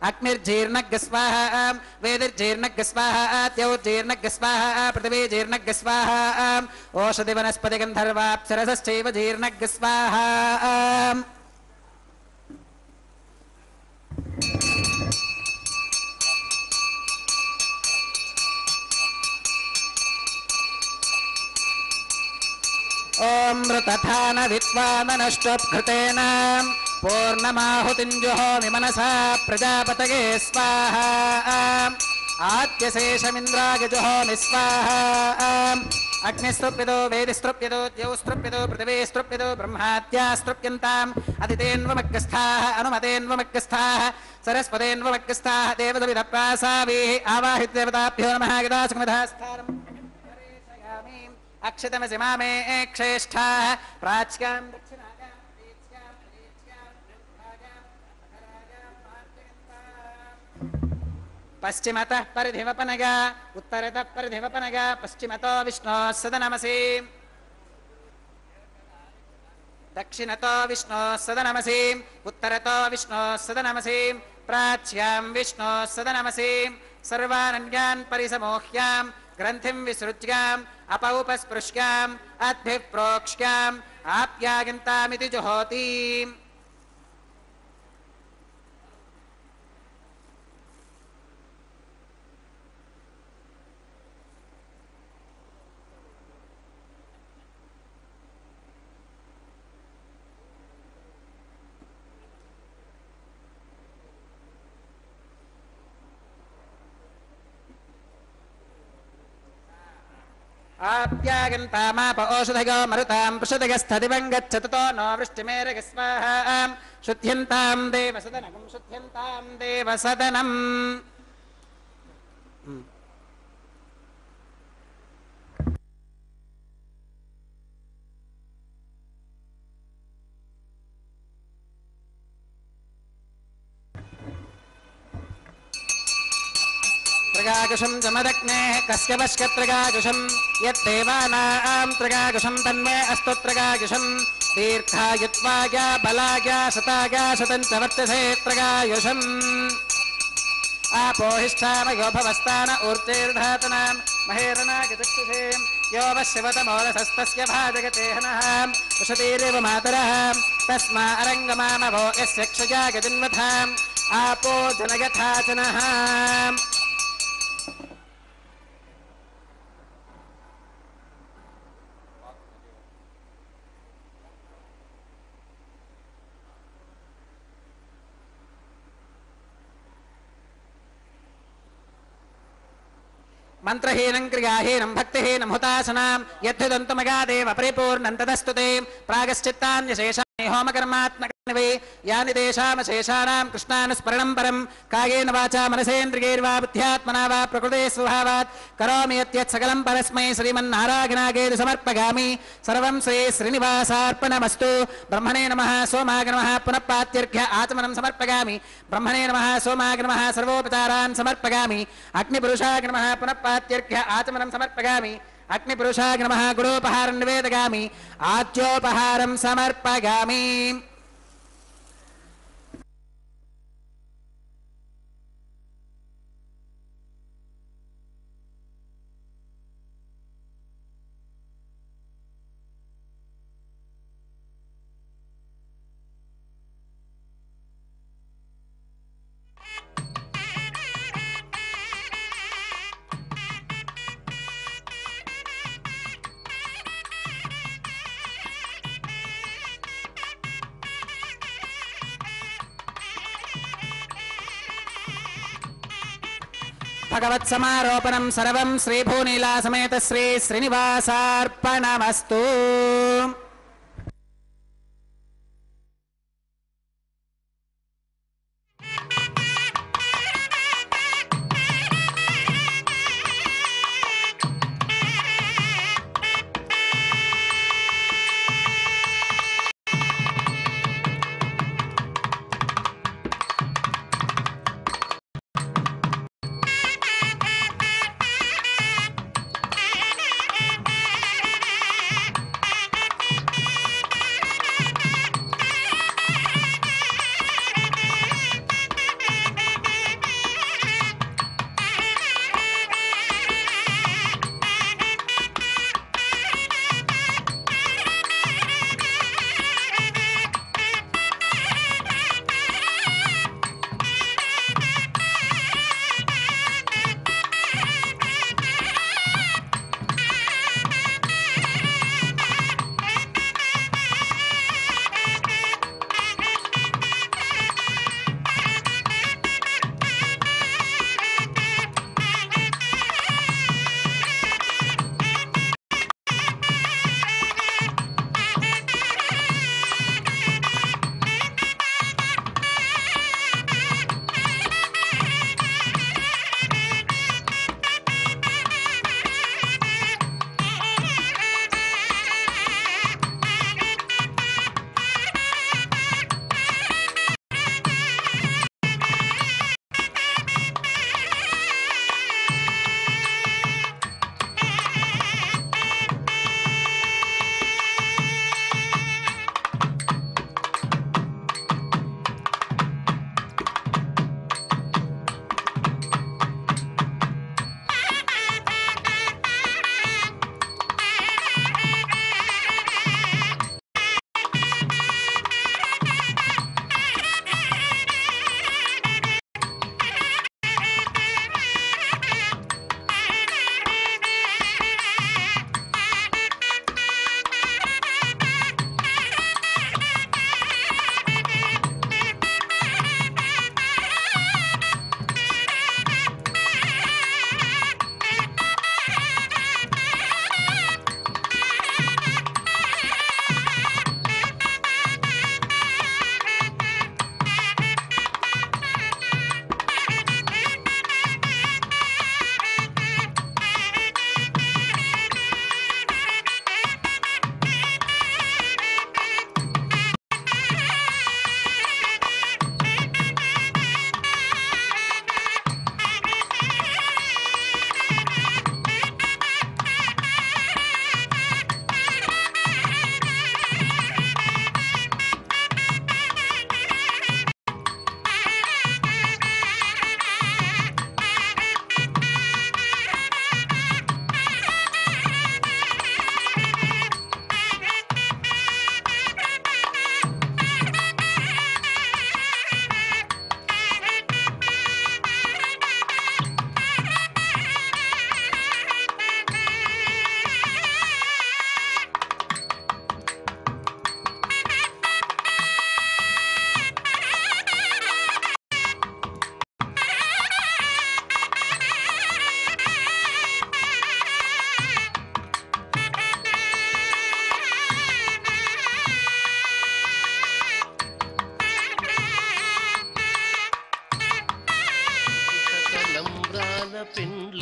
अग्निर्जीर्णग् स्वाहा वेदिर्जीर्णग् स्वाहा द्यौर्जीर्णग् स्वाहा पृथिवीजीर्णग् स्वाहा ओषधिवनस्पतिगन्धर्वाप्सरसश्चैव जीर्णग् स्वाहा ओम ऋतथान विद्वाननष्टभृतेन पूर्णमाहुतिञ्जुहोमि मनसा प्रजापतये स्वाहा आद्यशेषमिन्द्राय जुहोमि स्वाहा अग्निस्तृप्यतो वेदिस्तृप्यतो द्यौस्तृप्यतो पृथिवीस्तृप्यतो ब्रह्माद्यास्तृप्यन्ताम् अधितेन्वमग्रस्थाः अनुमतेन्वमग्रस्थाः सरस्वतेन्वमग्रस्थाः देवदविधप्रासावेः आवाहितदेवताभ्यो नमः गदासुमधास्थानम् अक्षतमसि मामे क्षेष्ठाः प्राच्यां दक्षिणायां प्रेत्यां प्रेत्यां वृद्धायां अधरायां मार्जयन्ताम् పశ్చిమతః పరిధివపనగా ఉత్తరతః పరిధివపనగా పశ్చిమతో విష్ణోः సదనమసి దక్షిణతో విష్ణోः సదనమసి ఉత్తరతో విష్ణోः సదనమసి ప్రాచ్యాం విష్ణోः సదనమసి సర్వానన్యాన్ పరిసమోహ్యాం గ్రంథిం విసృజ్యాం అపౌపస్పృశ్యాం అద్భిః ప్రోక్ష్యాం ఆప్యాయంతామితి జుహోతి ఆప్యాగంతామాప ఓషధయో మరుతాం పృషదగస్థదివం గచ్చతతో నో వృష్టిమేరగ స్వాహాం శుద్ధ్యంతాం దేవసదనం శుద్ధ్యంతాం దేవసదనం త్రిగాకుశం జమదగ్నేః కస్య వశ్కత్రిగాకుశం యద్దేవానాం త్రిగాకుశం తన్మే అస్తు త్రిగాకుశం దీర్ఘాయుత్వాయ బలాయ శతాయ శతం చ వర్తసే త్రిగాయుషం ఆపోహిష్టామయో భవస్తాన ఊర్జేర్ధాతనాం మహేరణాగచక్షుషే यो वश्यवतमोरसस्तस्य भाजगते हनः वसतीरेव मातरः तस्मा अरङ्गमामभो यस्य क्षया गतिन्वथाम् आपो जनयथा जनः మంత్రహీనం క్రియాహీనం భక్తిహీనం హుతాసనాం యద్దంతుమగాదేవ పరిపూర్ణం తదస్తుతే ప్రాగశ్చిత్తాన్యశేషాని హోమకర్మాత్మకాని యాని దేశామశేషానాం కృష్ణానుస్మరణం పరం కాయేన వాచా మనసేంద్రియైర్వా బుద్ధ్యాత్మనా వా ప్రకృతే స్వభావాత్ కరోమి యత్యత్ సకలం పరస్మై శ్రీమన్నారాయణాగేతి సమర్పయామి సర్వం శ్రీ శ్రీనివాసార్పణమస్తు బ్రహ్మణే నమః సోమాయ నమః పునః పాత్యర్ఘ్య ఆచమనం సమర్పయామి బ్రహ్మణే నమః సోమాయ నమః సర్వోపచారాన్ సమర్పయామి అగ్నిపురుషాయ నమః పునః పాత్యర్ఘ్య ఆచమనం సమర్పయామి అగ్నిపురుషాయ నమః గుడోపహారం నివేదయామి ఆజ్యోపహారం సమర్పయామి భగవత్సమారోపణం సర్వం శ్రీభూనీలా సమేత శ్రీ శ్రీనివాసార్పణమస్తు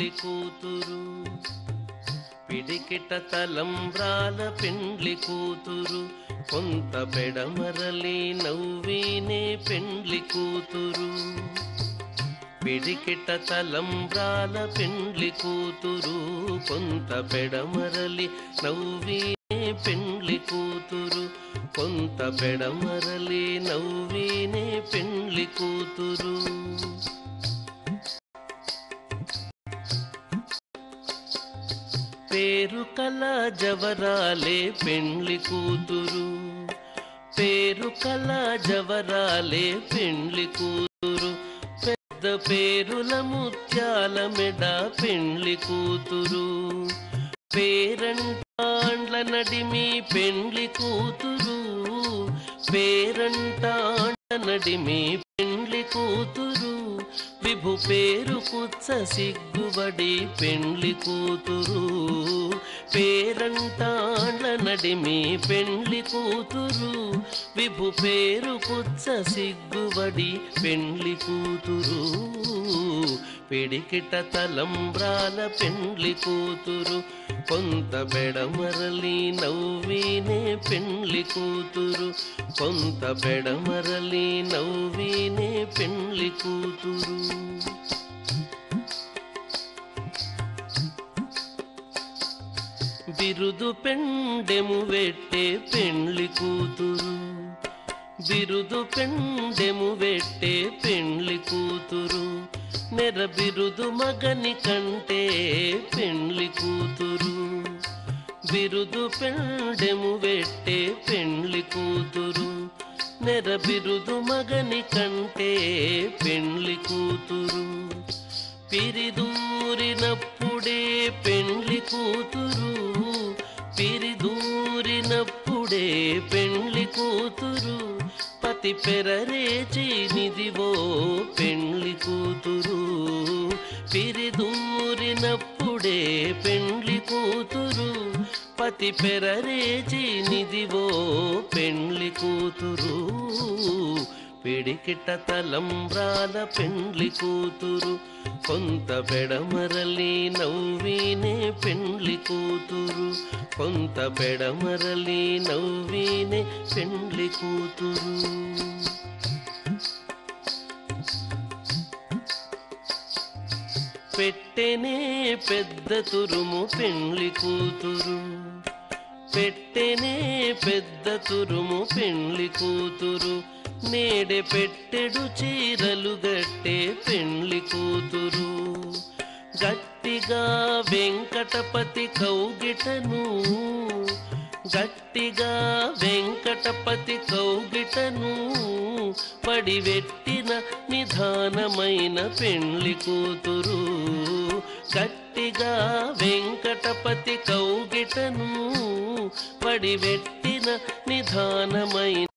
పెండ్లి కూతురు పిడికిట తలంబ్రాల పెండ్లి కూతురు కొంత పెడమరలి నవ్వినే పెండ్లి కూతురు పిడికిట తలంబ్రాల పెండ్లి కూతురు కొంత పెడమరలి నవ్వినే పెండ్లి కూతురు కొంత పెడమరలి నవ్వినే పెండ్లి కూతురు పేరు కల జవరాలే పెండ్లి కూతురు పేరు కల జవరాలే పెండ్లి కూతురు పెద్ద పేరుల ముత్యాల మెడ పెండ్లి కూతురు పేరంటాండ్ల నడిమి పెండ్లి కూతురు పేరంటాండ్ల నడిమి పెండ్లి కూతురు విభు పేరు కుత్స సిగ్గుబడి పెండ్లి కూతురు పేరంటాండ్ల నడిమి పెండ్లి కూతురు విభు పేరు కుత్స సిగ్గుబడి పెండ్లి కూతురు పిడికిట తలంబ్రాల పెండ్లి కూతురు కొంత బెడమరలి నవ్వినే పెండ్లి కూతురు కొంత బెడమరలి నవ్వినే పెండ్లి కూతురు బిరుదు పెండెము వెట్టే పెండ్లి కూతురు బిరుదు పెండెము వెట్టే పెండ్లి కూతురు నెర బిరుదు మగని కంటే పెండ్లి కూతురు బిరుదు పెండెము వెట్టే పెండ్లి కూతురు నెర బిరుదు మగని కంటే పెండ్లి కూతురు పిరిదూరినప్పుడే పెండ్లి కూతురు పిరిదూరినప్పుడే పెండ్లి కూతురు పతి పెరరేచి నిదివో పెండ్లి కూతురు పిరిదూరినప్పుడే పెండ్లి కూతురు పతి పెరరేచి నిదివో పెండ్లి కూతురు పిడికిట తలంబ్రాల పెండ్లి కూతురు కొంత బెడమరలి నవ్వినే పెండ్లి కూతురు కొంత బెడమరలి నవ్వినే పెండ్లి కూతురు పెట్టెనే పెద్ద తురుము పెండ్లి కూతురు పెట్టెనే పెద్ద తురుము పెండ్లి కూతురు నేడే పెట్టెడు చీరలు గట్టే పెండ్లి కూతురు గట్టిగా వెంకటపతి కౌగిటను గట్టిగా వెంకటపతి కౌగిటను పడివెట్టిన నిధానమైన పెండ్లి కూతురు గట్టిగా వెంకటపతి కౌగిటను పడివెట్టిన నిధానమైన